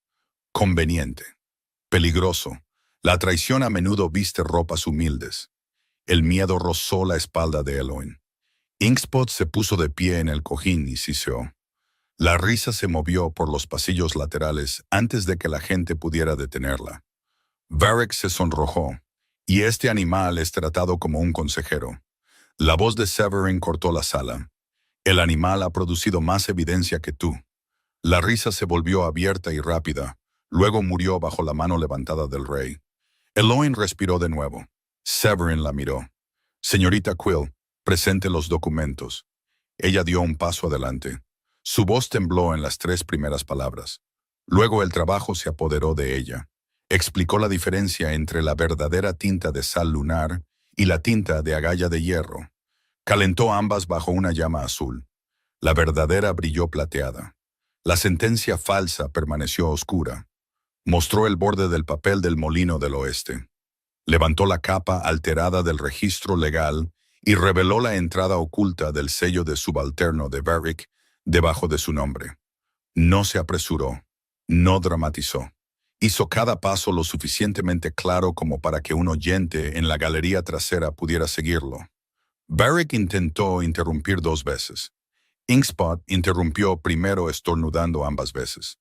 Conveniente. Peligroso. La traición a menudo viste ropas humildes. El miedo rozó la espalda de Eloin. Inkspot se puso de pie en el cojín y siseó. La risa se movió por los pasillos laterales antes de que la gente pudiera detenerla. Varric se sonrojó, y este animal es tratado como un consejero. La voz de Severin cortó la sala. El animal ha producido más evidencia que tú. La risa se volvió abierta y rápida, luego murió bajo la mano levantada del rey. Eloin respiró de nuevo. Severin la miró. Señorita Quill, presente los documentos. Ella dio un paso adelante. Su voz tembló en las 3 primeras palabras. Luego el trabajo se apoderó de ella. Explicó la diferencia entre la verdadera tinta de sal lunar y la tinta de agalla de hierro. Calentó ambas bajo una llama azul. La verdadera brilló plateada. La sentencia falsa permaneció oscura. Mostró el borde del papel del molino del oeste. Levantó la capa alterada del registro legal y reveló la entrada oculta del sello de subalterno de Varric debajo de su nombre. No se apresuró, no dramatizó. Hizo cada paso lo suficientemente claro como para que un oyente en la galería trasera pudiera seguirlo. Varric intentó interrumpir 2 veces. Inkspot interrumpió primero estornudando ambas veces.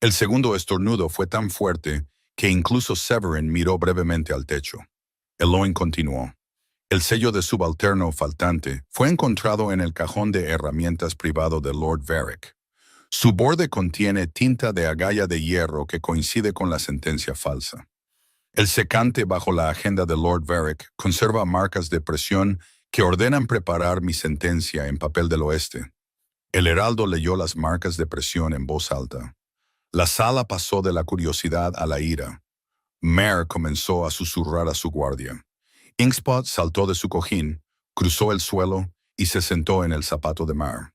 El segundo estornudo fue tan fuerte que incluso Severin miró brevemente al techo. Eloin continuó. El sello de subalterno faltante fue encontrado en el cajón de herramientas privado de Lord Varric. Su borde contiene tinta de agalla de hierro que coincide con la sentencia falsa. El secante bajo la agenda de Lord Varric conserva marcas de presión que ordenan preparar mi sentencia en papel del oeste. El heraldo leyó las marcas de presión en voz alta. La sala pasó de la curiosidad a la ira. Mare comenzó a susurrar a su guardia. Inkspot saltó de su cojín, cruzó el suelo y se sentó en el zapato de Mare.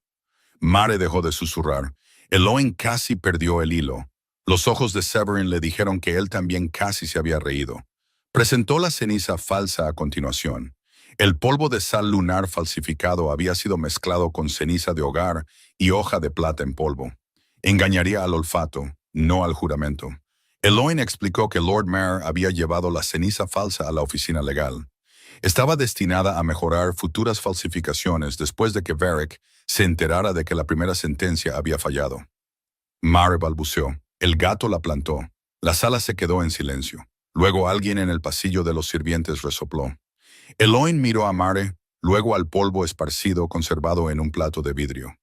Mare dejó de susurrar. Eloin casi perdió el hilo. Los ojos de Severin le dijeron que él también casi se había reído. Presentó la ceniza falsa a continuación. El polvo de sal lunar falsificado había sido mezclado con ceniza de hogar y hoja de plata en polvo. Engañaría al olfato, no al juramento. Eloin explicó que Lord Mare había llevado la ceniza falsa a la oficina legal. Estaba destinada a mejorar futuras falsificaciones después de que Varric se enterara de que la primera sentencia había fallado. Mare balbuceó. El gato la plantó. La sala se quedó en silencio. Luego alguien en el pasillo de los sirvientes resopló. Eloin miró a Mare, luego al polvo esparcido conservado en un plato de vidrio.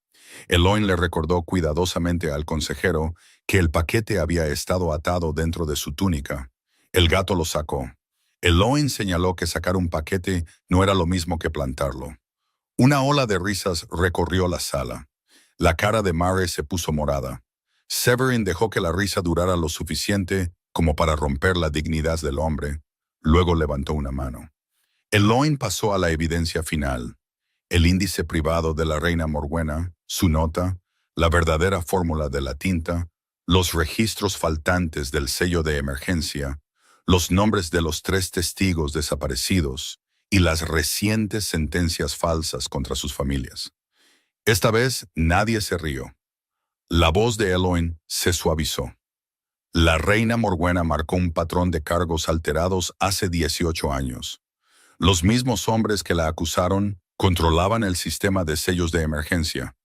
Eloin le recordó cuidadosamente al consejero que el paquete había estado atado dentro de su túnica. El gato lo sacó. Eloin señaló que sacar un paquete no era lo mismo que plantarlo. Una ola de risas recorrió la sala. La cara de Mare se puso morada. Severin dejó que la risa durara lo suficiente como para romper la dignidad del hombre. Luego levantó una mano. Eloin pasó a la evidencia final. El índice privado de la reina Morwenna, su nota, la verdadera fórmula de la tinta, los registros faltantes del sello de emergencia, los nombres de los 3 testigos desaparecidos y las recientes sentencias falsas contra sus familias. Esta vez nadie se rió. La voz de Eloin se suavizó. La reina Morwenna marcó un patrón de cargos alterados hace 18 años. Los mismos hombres que la acusaron controlaban el sistema de sellos de emergencia.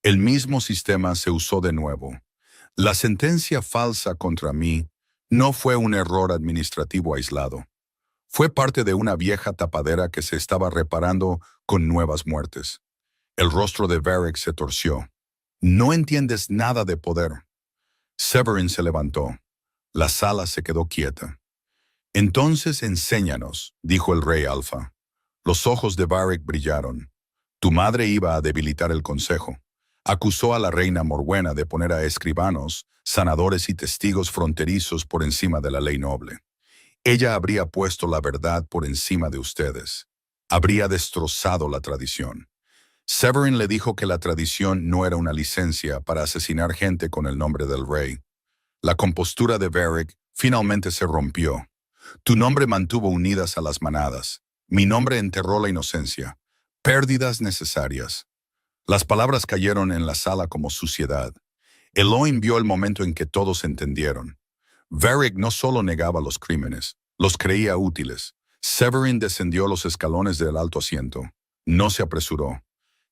El mismo sistema se usó de nuevo. La sentencia falsa contra mí no fue un error administrativo aislado. Fue parte de una vieja tapadera que se estaba reparando con nuevas muertes. El rostro de Varric se torció. No entiendes nada de poder. Severin se levantó. La sala se quedó quieta. Entonces enséñanos, dijo el rey Alfa. Los ojos de Varric brillaron. Tu madre iba a debilitar el consejo. Acusó a la reina Morwenna de poner a escribanos, sanadores y testigos fronterizos por encima de la ley noble. Ella habría puesto la verdad por encima de ustedes. Habría destrozado la tradición. Severin le dijo que la tradición no era una licencia para asesinar gente con el nombre del rey. La compostura de Varric finalmente se rompió. Tu nombre mantuvo unidas a las manadas. Mi nombre enterró la inocencia. Pérdidas necesarias. Las palabras cayeron en la sala como suciedad. Eloin vio el momento en que todos entendieron. Varric no solo negaba los crímenes, los creía útiles. Severin descendió los escalones del alto asiento. No se apresuró.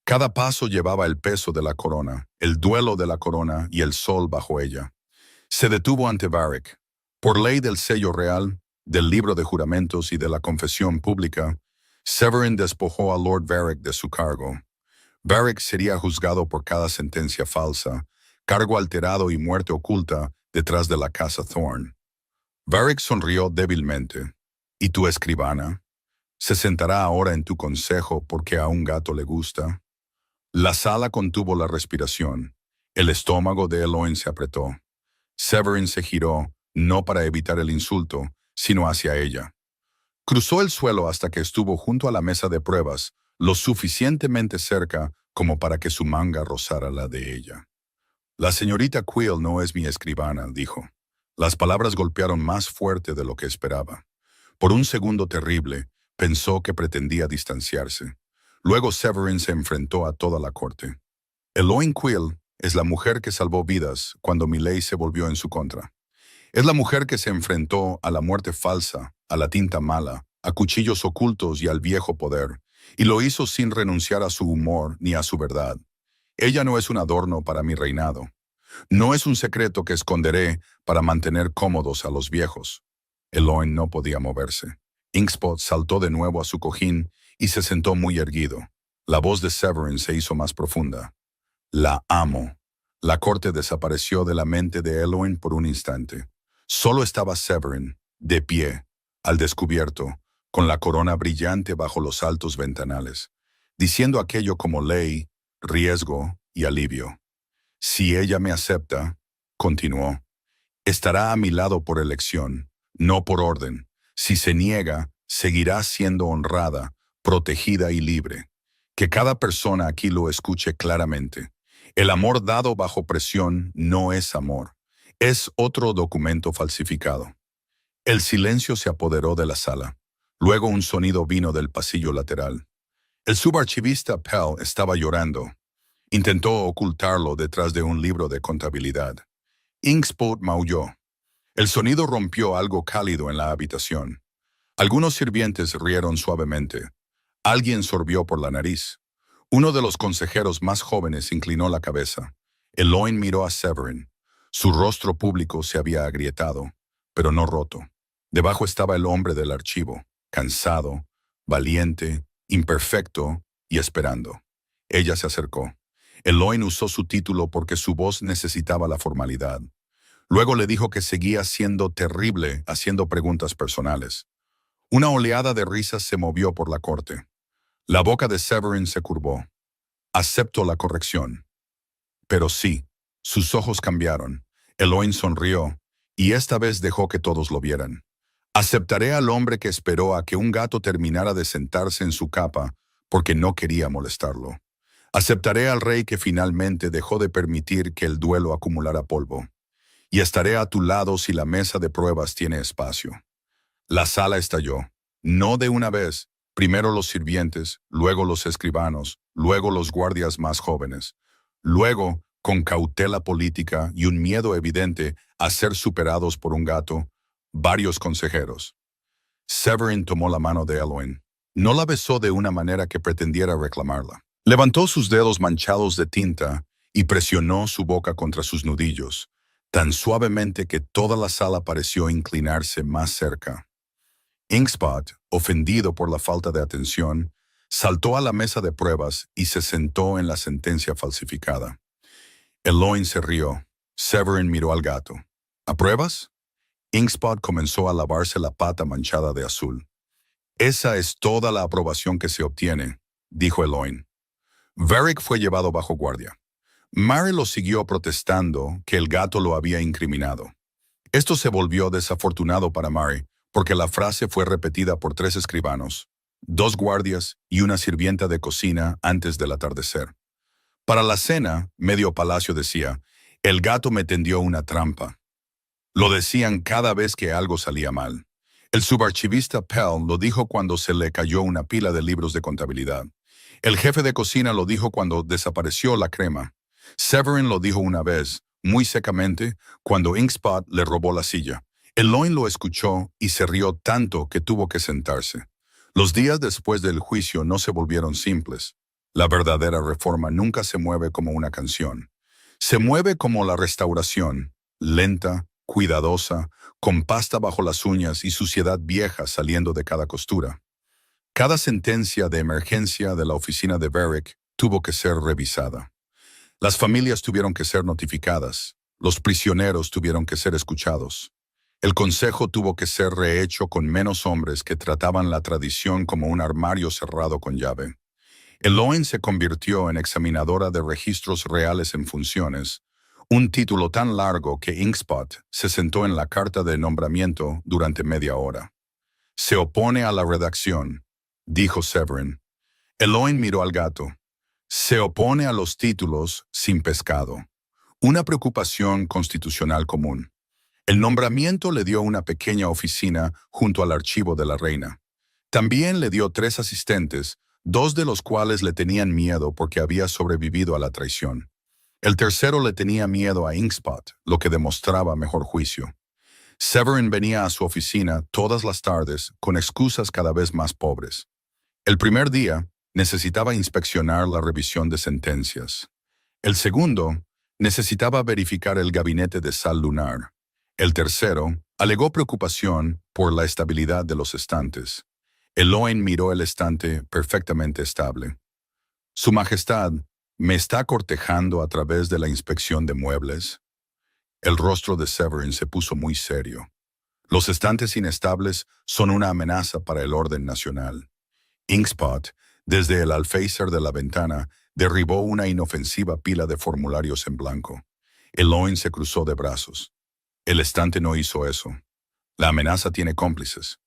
Cada paso llevaba el peso de la corona, el duelo de la corona y el sol bajo ella. Se detuvo ante Varric. Por ley del sello real, del libro de juramentos y de la confesión pública, Severin despojó a Lord Varric de su cargo. Varric sería juzgado por cada sentencia falsa, cargo alterado y muerte oculta detrás de la casa Thorne. Varric sonrió débilmente. ¿Y tu escribana? ¿Se sentará ahora en tu consejo porque a un gato le gusta? La sala contuvo la respiración. El estómago de Eloin se apretó. Severin se giró, no para evitar el insulto, sino hacia ella. Cruzó el suelo hasta que estuvo junto a la mesa de pruebas, lo suficientemente cerca como para que su manga rozara la de ella. La señorita Quill no es mi escribana, dijo. Las palabras golpearon más fuerte de lo que esperaba. Por un segundo terrible, pensó que pretendía distanciarse. Luego Severin se enfrentó a toda la corte. Eloin Quill es la mujer que salvó vidas cuando mi ley se volvió en su contra. Es la mujer que se enfrentó a la muerte falsa, a la tinta mala, a cuchillos ocultos y al viejo poder, y lo hizo sin renunciar a su humor ni a su verdad. Ella no es un adorno para mi reinado. No es un secreto que esconderé para mantener cómodos a los viejos. Eloin no podía moverse. Inkspot saltó de nuevo a su cojín y se sentó muy erguido. La voz de Severin se hizo más profunda. La amo. La corte desapareció de la mente de Eloin por un instante. Solo estaba Severin, de pie, al descubierto, con la corona brillante bajo los altos ventanales, diciendo aquello como ley, riesgo y alivio. Si ella me acepta, continuó, estará a mi lado por elección, no por orden. Si se niega, seguirá siendo honrada, protegida y libre. Que cada persona aquí lo escuche claramente. El amor dado bajo presión no es amor. Es otro documento falsificado. El silencio se apoderó de la sala. Luego un sonido vino del pasillo lateral. El subarchivista Pell estaba llorando. Intentó ocultarlo detrás de un libro de contabilidad. Inkspot maulló. El sonido rompió algo cálido en la habitación. Algunos sirvientes rieron suavemente. Alguien sorbió por la nariz. Uno de los consejeros más jóvenes inclinó la cabeza. Eloin miró a Severin. Su rostro público se había agrietado, pero no roto. Debajo estaba el hombre del archivo, cansado, valiente, imperfecto y esperando. Ella se acercó. Eloin usó su título porque su voz necesitaba la formalidad. Luego le dijo que seguía siendo terrible haciendo preguntas personales. Una oleada de risas se movió por la corte. La boca de Severin se curvó. Acepto la corrección. Pero sí, sus ojos cambiaron. Eloin sonrió, y esta vez dejó que todos lo vieran. Aceptaré al hombre que esperó a que un gato terminara de sentarse en su capa porque no quería molestarlo. Aceptaré al rey que finalmente dejó de permitir que el duelo acumulara polvo. Y estaré a tu lado si la mesa de pruebas tiene espacio. La sala estalló. No de una vez. Primero los sirvientes, luego los escribanos, luego los guardias más jóvenes. Luego, con cautela política y un miedo evidente a ser superados por un gato, varios consejeros. Severin tomó la mano de Eloin. No la besó de una manera que pretendiera reclamarla. Levantó sus dedos manchados de tinta y presionó su boca contra sus nudillos, tan suavemente que toda la sala pareció inclinarse más cerca. Inkspot, ofendido por la falta de atención, saltó a la mesa de pruebas y se sentó en la sentencia falsificada. Eloin se rió. Severin miró al gato. ¿Apruebas? Inkspot comenzó a lavarse la pata manchada de azul. Esa es toda la aprobación que se obtiene, dijo Eloin. Varric fue llevado bajo guardia. Mary lo siguió protestando que el gato lo había incriminado. Esto se volvió desafortunado para Mary, porque la frase fue repetida por 3 escribanos, 2 guardias y una sirvienta de cocina antes del atardecer. Para la cena, medio palacio decía, el gato me tendió una trampa. Lo decían cada vez que algo salía mal. El subarchivista Pell lo dijo cuando se le cayó una pila de libros de contabilidad. El jefe de cocina lo dijo cuando desapareció la crema. Severin lo dijo una vez, muy secamente, cuando Inkspot le robó la silla. Eloin lo escuchó y se rió tanto que tuvo que sentarse. Los días después del juicio no se volvieron simples. La verdadera reforma nunca se mueve como una canción. Se mueve como la restauración, lenta, cuidadosa, con pasta bajo las uñas y suciedad vieja saliendo de cada costura. Cada sentencia de emergencia de la oficina de Varric tuvo que ser revisada. Las familias tuvieron que ser notificadas. Los prisioneros tuvieron que ser escuchados. El consejo tuvo que ser rehecho con menos hombres que trataban la tradición como un armario cerrado con llave. Eloin se convirtió en examinadora de registros reales en funciones, un título tan largo que Inkspot se sentó en la carta de nombramiento durante media hora. Se opone a la redacción, dijo Severin. Eloin miró al gato. Se opone a los títulos sin pescado. Una preocupación constitucional común. El nombramiento le dio una pequeña oficina junto al archivo de la reina. También le dio 3 asistentes, 2 de los cuales le tenían miedo porque había sobrevivido a la traición. El tercero le tenía miedo a Inkspot, lo que demostraba mejor juicio. Severin venía a su oficina todas las tardes con excusas cada vez más pobres. El primer día, necesitaba inspeccionar la revisión de sentencias. El segundo, necesitaba verificar el gabinete de sal lunar. El tercero, alegó preocupación por la estabilidad de los estantes. Eloin miró el estante perfectamente estable. Su Majestad, ¿me está cortejando a través de la inspección de muebles? El rostro de Severin se puso muy serio. Los estantes inestables son una amenaza para el orden nacional. Inkspot, desde el alféizar de la ventana, derribó una inofensiva pila de formularios en blanco. Eloin se cruzó de brazos. El estante no hizo eso. La amenaza tiene cómplices.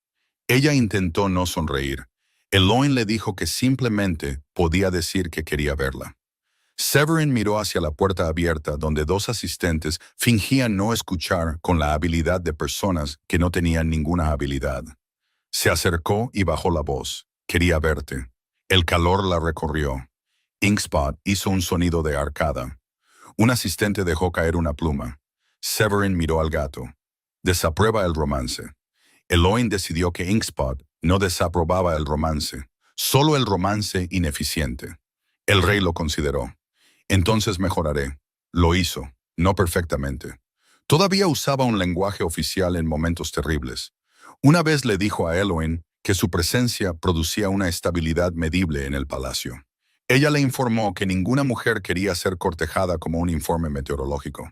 Ella intentó no sonreír. Eloin le dijo que simplemente podía decir que quería verla. Severin miró hacia la puerta abierta donde 2 asistentes fingían no escuchar con la habilidad de personas que no tenían ninguna habilidad. Se acercó y bajó la voz. Quería verte. El calor la recorrió. Inkspot hizo un sonido de arcada. Un asistente dejó caer una pluma. Severin miró al gato. Desaprueba el romance. Eloin decidió que Inkspot no desaprobaba el romance, solo el romance ineficiente. El rey lo consideró. Entonces mejoraré. Lo hizo, no perfectamente. Todavía usaba un lenguaje oficial en momentos terribles. Una vez le dijo a Eloin que su presencia producía una estabilidad medible en el palacio. Ella le informó que ninguna mujer quería ser cortejada como un informe meteorológico.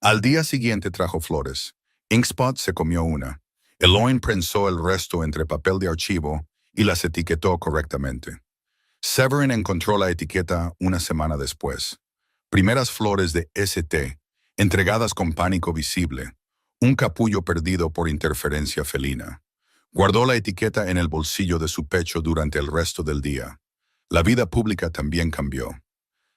Al día siguiente trajo flores. Inkspot se comió una. Eloin prensó el resto entre papel de archivo y las etiquetó correctamente. Severin encontró la etiqueta una semana después. Primeras flores de St, entregadas con pánico visible. Un capullo perdido por interferencia felina. Guardó la etiqueta en el bolsillo de su pecho durante el resto del día. La vida pública también cambió.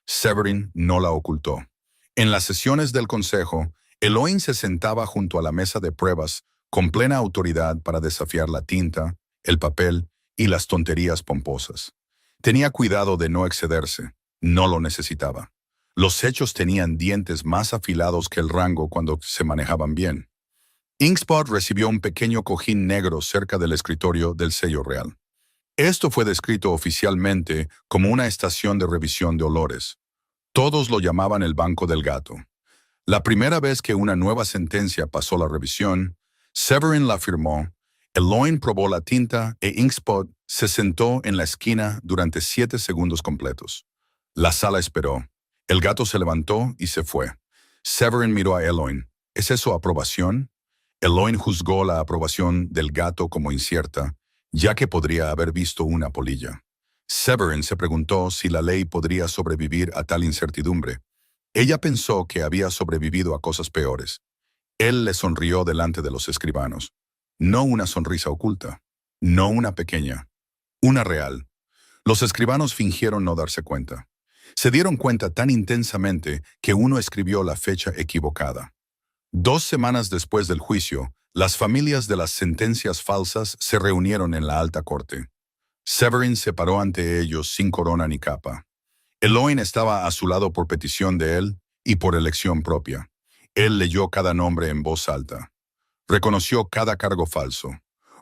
Severin no la ocultó. En las sesiones del consejo, Eloin se sentaba junto a la mesa de pruebas con plena autoridad para desafiar la tinta, el papel y las tonterías pomposas. Tenía cuidado de no excederse. No lo necesitaba. Los hechos tenían dientes más afilados que el rango cuando se manejaban bien. Inkspot recibió un pequeño cojín negro cerca del escritorio del sello real. Esto fue descrito oficialmente como una estación de revisión de olores. Todos lo llamaban el Banco del Gato. La primera vez que una nueva sentencia pasó la revisión, Severin la firmó, Eloin probó la tinta e Inkspot se sentó en la esquina durante 7 segundos completos. La sala esperó. El gato se levantó y se fue. Severin miró a Eloin. ¿Es eso aprobación? Eloin juzgó la aprobación del gato como incierta, ya que podría haber visto una polilla. Severin se preguntó si la ley podría sobrevivir a tal incertidumbre. Ella pensó que había sobrevivido a cosas peores. Él le sonrió delante de los escribanos. No una sonrisa oculta, no una pequeña, una real. Los escribanos fingieron no darse cuenta. Se dieron cuenta tan intensamente que uno escribió la fecha equivocada. 2 semanas después del juicio, las familias de las sentencias falsas se reunieron en la alta corte. Severin se paró ante ellos sin corona ni capa. Eloin estaba a su lado por petición de él y por elección propia. Él leyó cada nombre en voz alta. Reconoció cada cargo falso.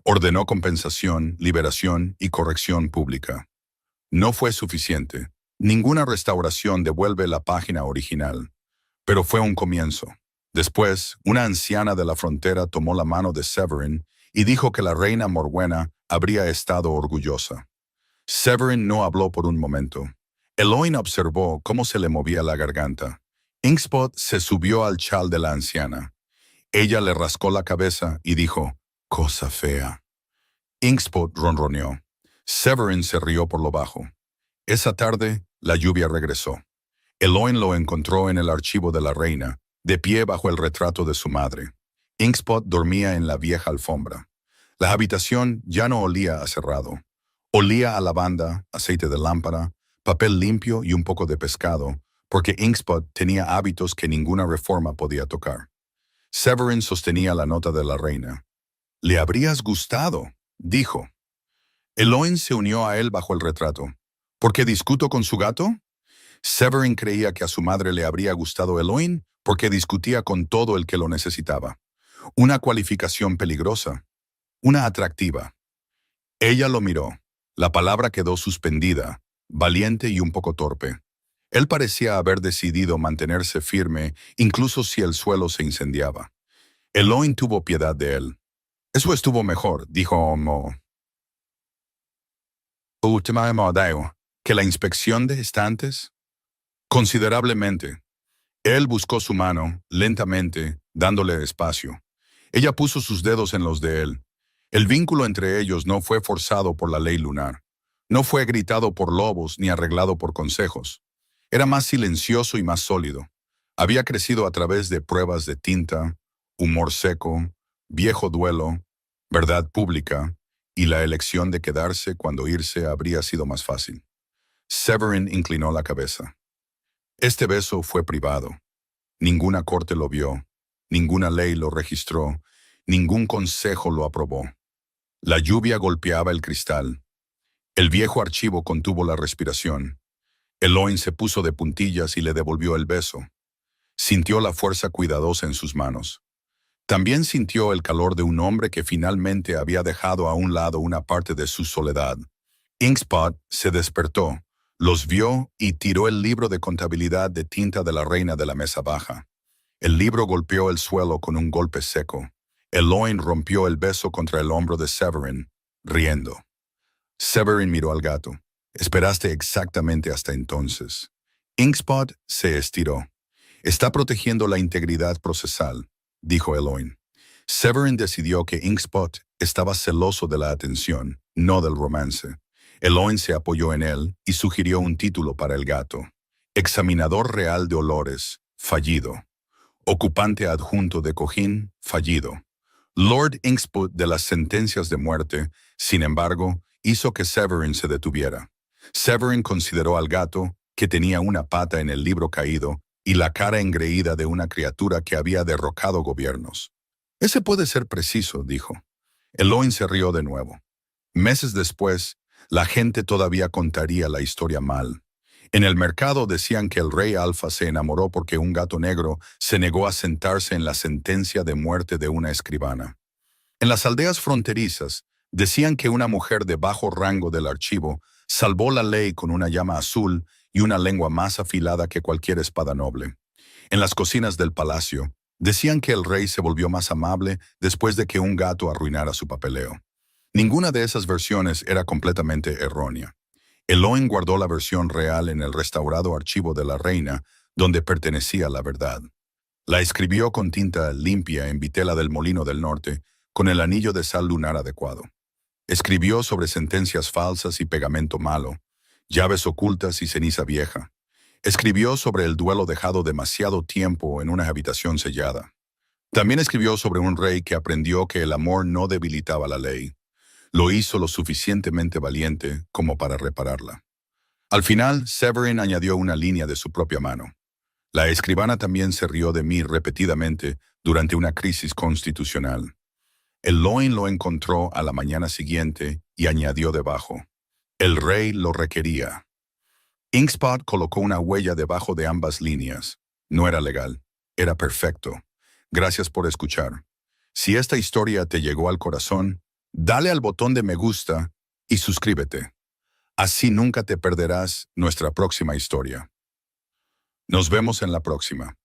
Ordenó compensación, liberación y corrección pública. No fue suficiente. Ninguna restauración devuelve la página original. Pero fue un comienzo. Después, una anciana de la frontera tomó la mano de Severin y dijo que la reina Morwenna habría estado orgullosa. Severin no habló por un momento. Eloin observó cómo se le movía la garganta. Inkspot se subió al chal de la anciana. Ella le rascó la cabeza y dijo, «Cosa fea». Inkspot ronroneó. Severin se rió por lo bajo. Esa tarde, la lluvia regresó. Eloin lo encontró en el archivo de la reina, de pie bajo el retrato de su madre. Inkspot dormía en la vieja alfombra. La habitación ya no olía a cerrado. Olía a lavanda, aceite de lámpara, papel limpio y un poco de pescado, porque Inkspot tenía hábitos que ninguna reforma podía tocar. Severin sostenía la nota de la reina. «Le habrías gustado», dijo. Eloin se unió a él bajo el retrato. «¿Por qué discuto con su gato?» Severin creía que a su madre le habría gustado Eloin porque discutía con todo el que lo necesitaba. Una cualificación peligrosa, una atractiva. Ella lo miró. La palabra quedó suspendida, valiente y un poco torpe. Él parecía haber decidido mantenerse firme incluso si el suelo se incendiaba. Eloin tuvo piedad de él. «Eso estuvo mejor», dijo Mo. «¿Que la inspección de estantes?» «Considerablemente». Él buscó su mano, lentamente, dándole espacio. Ella puso sus dedos en los de él. El vínculo entre ellos no fue forzado por la ley lunar. No fue gritado por lobos ni arreglado por consejos. Era más silencioso y más sólido. Había crecido a través de pruebas de tinta, humor seco, viejo duelo, verdad pública, y la elección de quedarse cuando irse habría sido más fácil. Severin inclinó la cabeza. Este beso fue privado. Ninguna corte lo vio, ninguna ley lo registró, ningún consejo lo aprobó. La lluvia golpeaba el cristal. El viejo archivo contuvo la respiración. Eloin se puso de puntillas y le devolvió el beso. Sintió la fuerza cuidadosa en sus manos. También sintió el calor de un hombre que finalmente había dejado a un lado una parte de su soledad. Inkspot se despertó, los vio y tiró el libro de contabilidad de tinta de la reina de la mesa baja. El libro golpeó el suelo con un golpe seco. Eloin rompió el beso contra el hombro de Severin, riendo. Severin miró al gato. «Esperaste exactamente hasta entonces». Inkspot se estiró. «Está protegiendo la integridad procesal», dijo Eloin. Severin decidió que Inkspot estaba celoso de la atención, no del romance. Eloin se apoyó en él y sugirió un título para el gato. «Examinador real de olores, fallido. Ocupante adjunto de cojín, fallido». Lord Inkspot de las sentencias de muerte, sin embargo, hizo que Severin se detuviera. Severin consideró al gato, que tenía una pata en el libro caído y la cara engreída de una criatura que había derrocado gobiernos. «Ese puede ser preciso», dijo. Eloin se rió de nuevo. Meses después, la gente todavía contaría la historia mal. En el mercado decían que el rey Alfa se enamoró porque un gato negro se negó a sentarse en la sentencia de muerte de una escribana. En las aldeas fronterizas, decían que una mujer de bajo rango del archivo salvó la ley con una llama azul y una lengua más afilada que cualquier espada noble. En las cocinas del palacio, decían que el rey se volvió más amable después de que un gato arruinara su papeleo. Ninguna de esas versiones era completamente errónea. Eloin guardó la versión real en el restaurado archivo de la reina, donde pertenecía la verdad. La escribió con tinta limpia en vitela del Molino del Norte, con el anillo de sal lunar adecuado. Escribió sobre sentencias falsas y pegamento malo, llaves ocultas y ceniza vieja. Escribió sobre el duelo dejado demasiado tiempo en una habitación sellada. También escribió sobre un rey que aprendió que el amor no debilitaba la ley. Lo hizo lo suficientemente valiente como para repararla. Al final, Severin añadió una línea de su propia mano. La escribana también se rió de mí repetidamente durante una crisis constitucional. Eloin lo encontró a la mañana siguiente y añadió debajo: «El rey lo requería». Inkspot colocó una huella debajo de ambas líneas. No era legal, era perfecto. Gracias por escuchar. Si esta historia te llegó al corazón, dale al botón de me gusta y suscríbete. Así nunca te perderás nuestra próxima historia. Nos vemos en la próxima.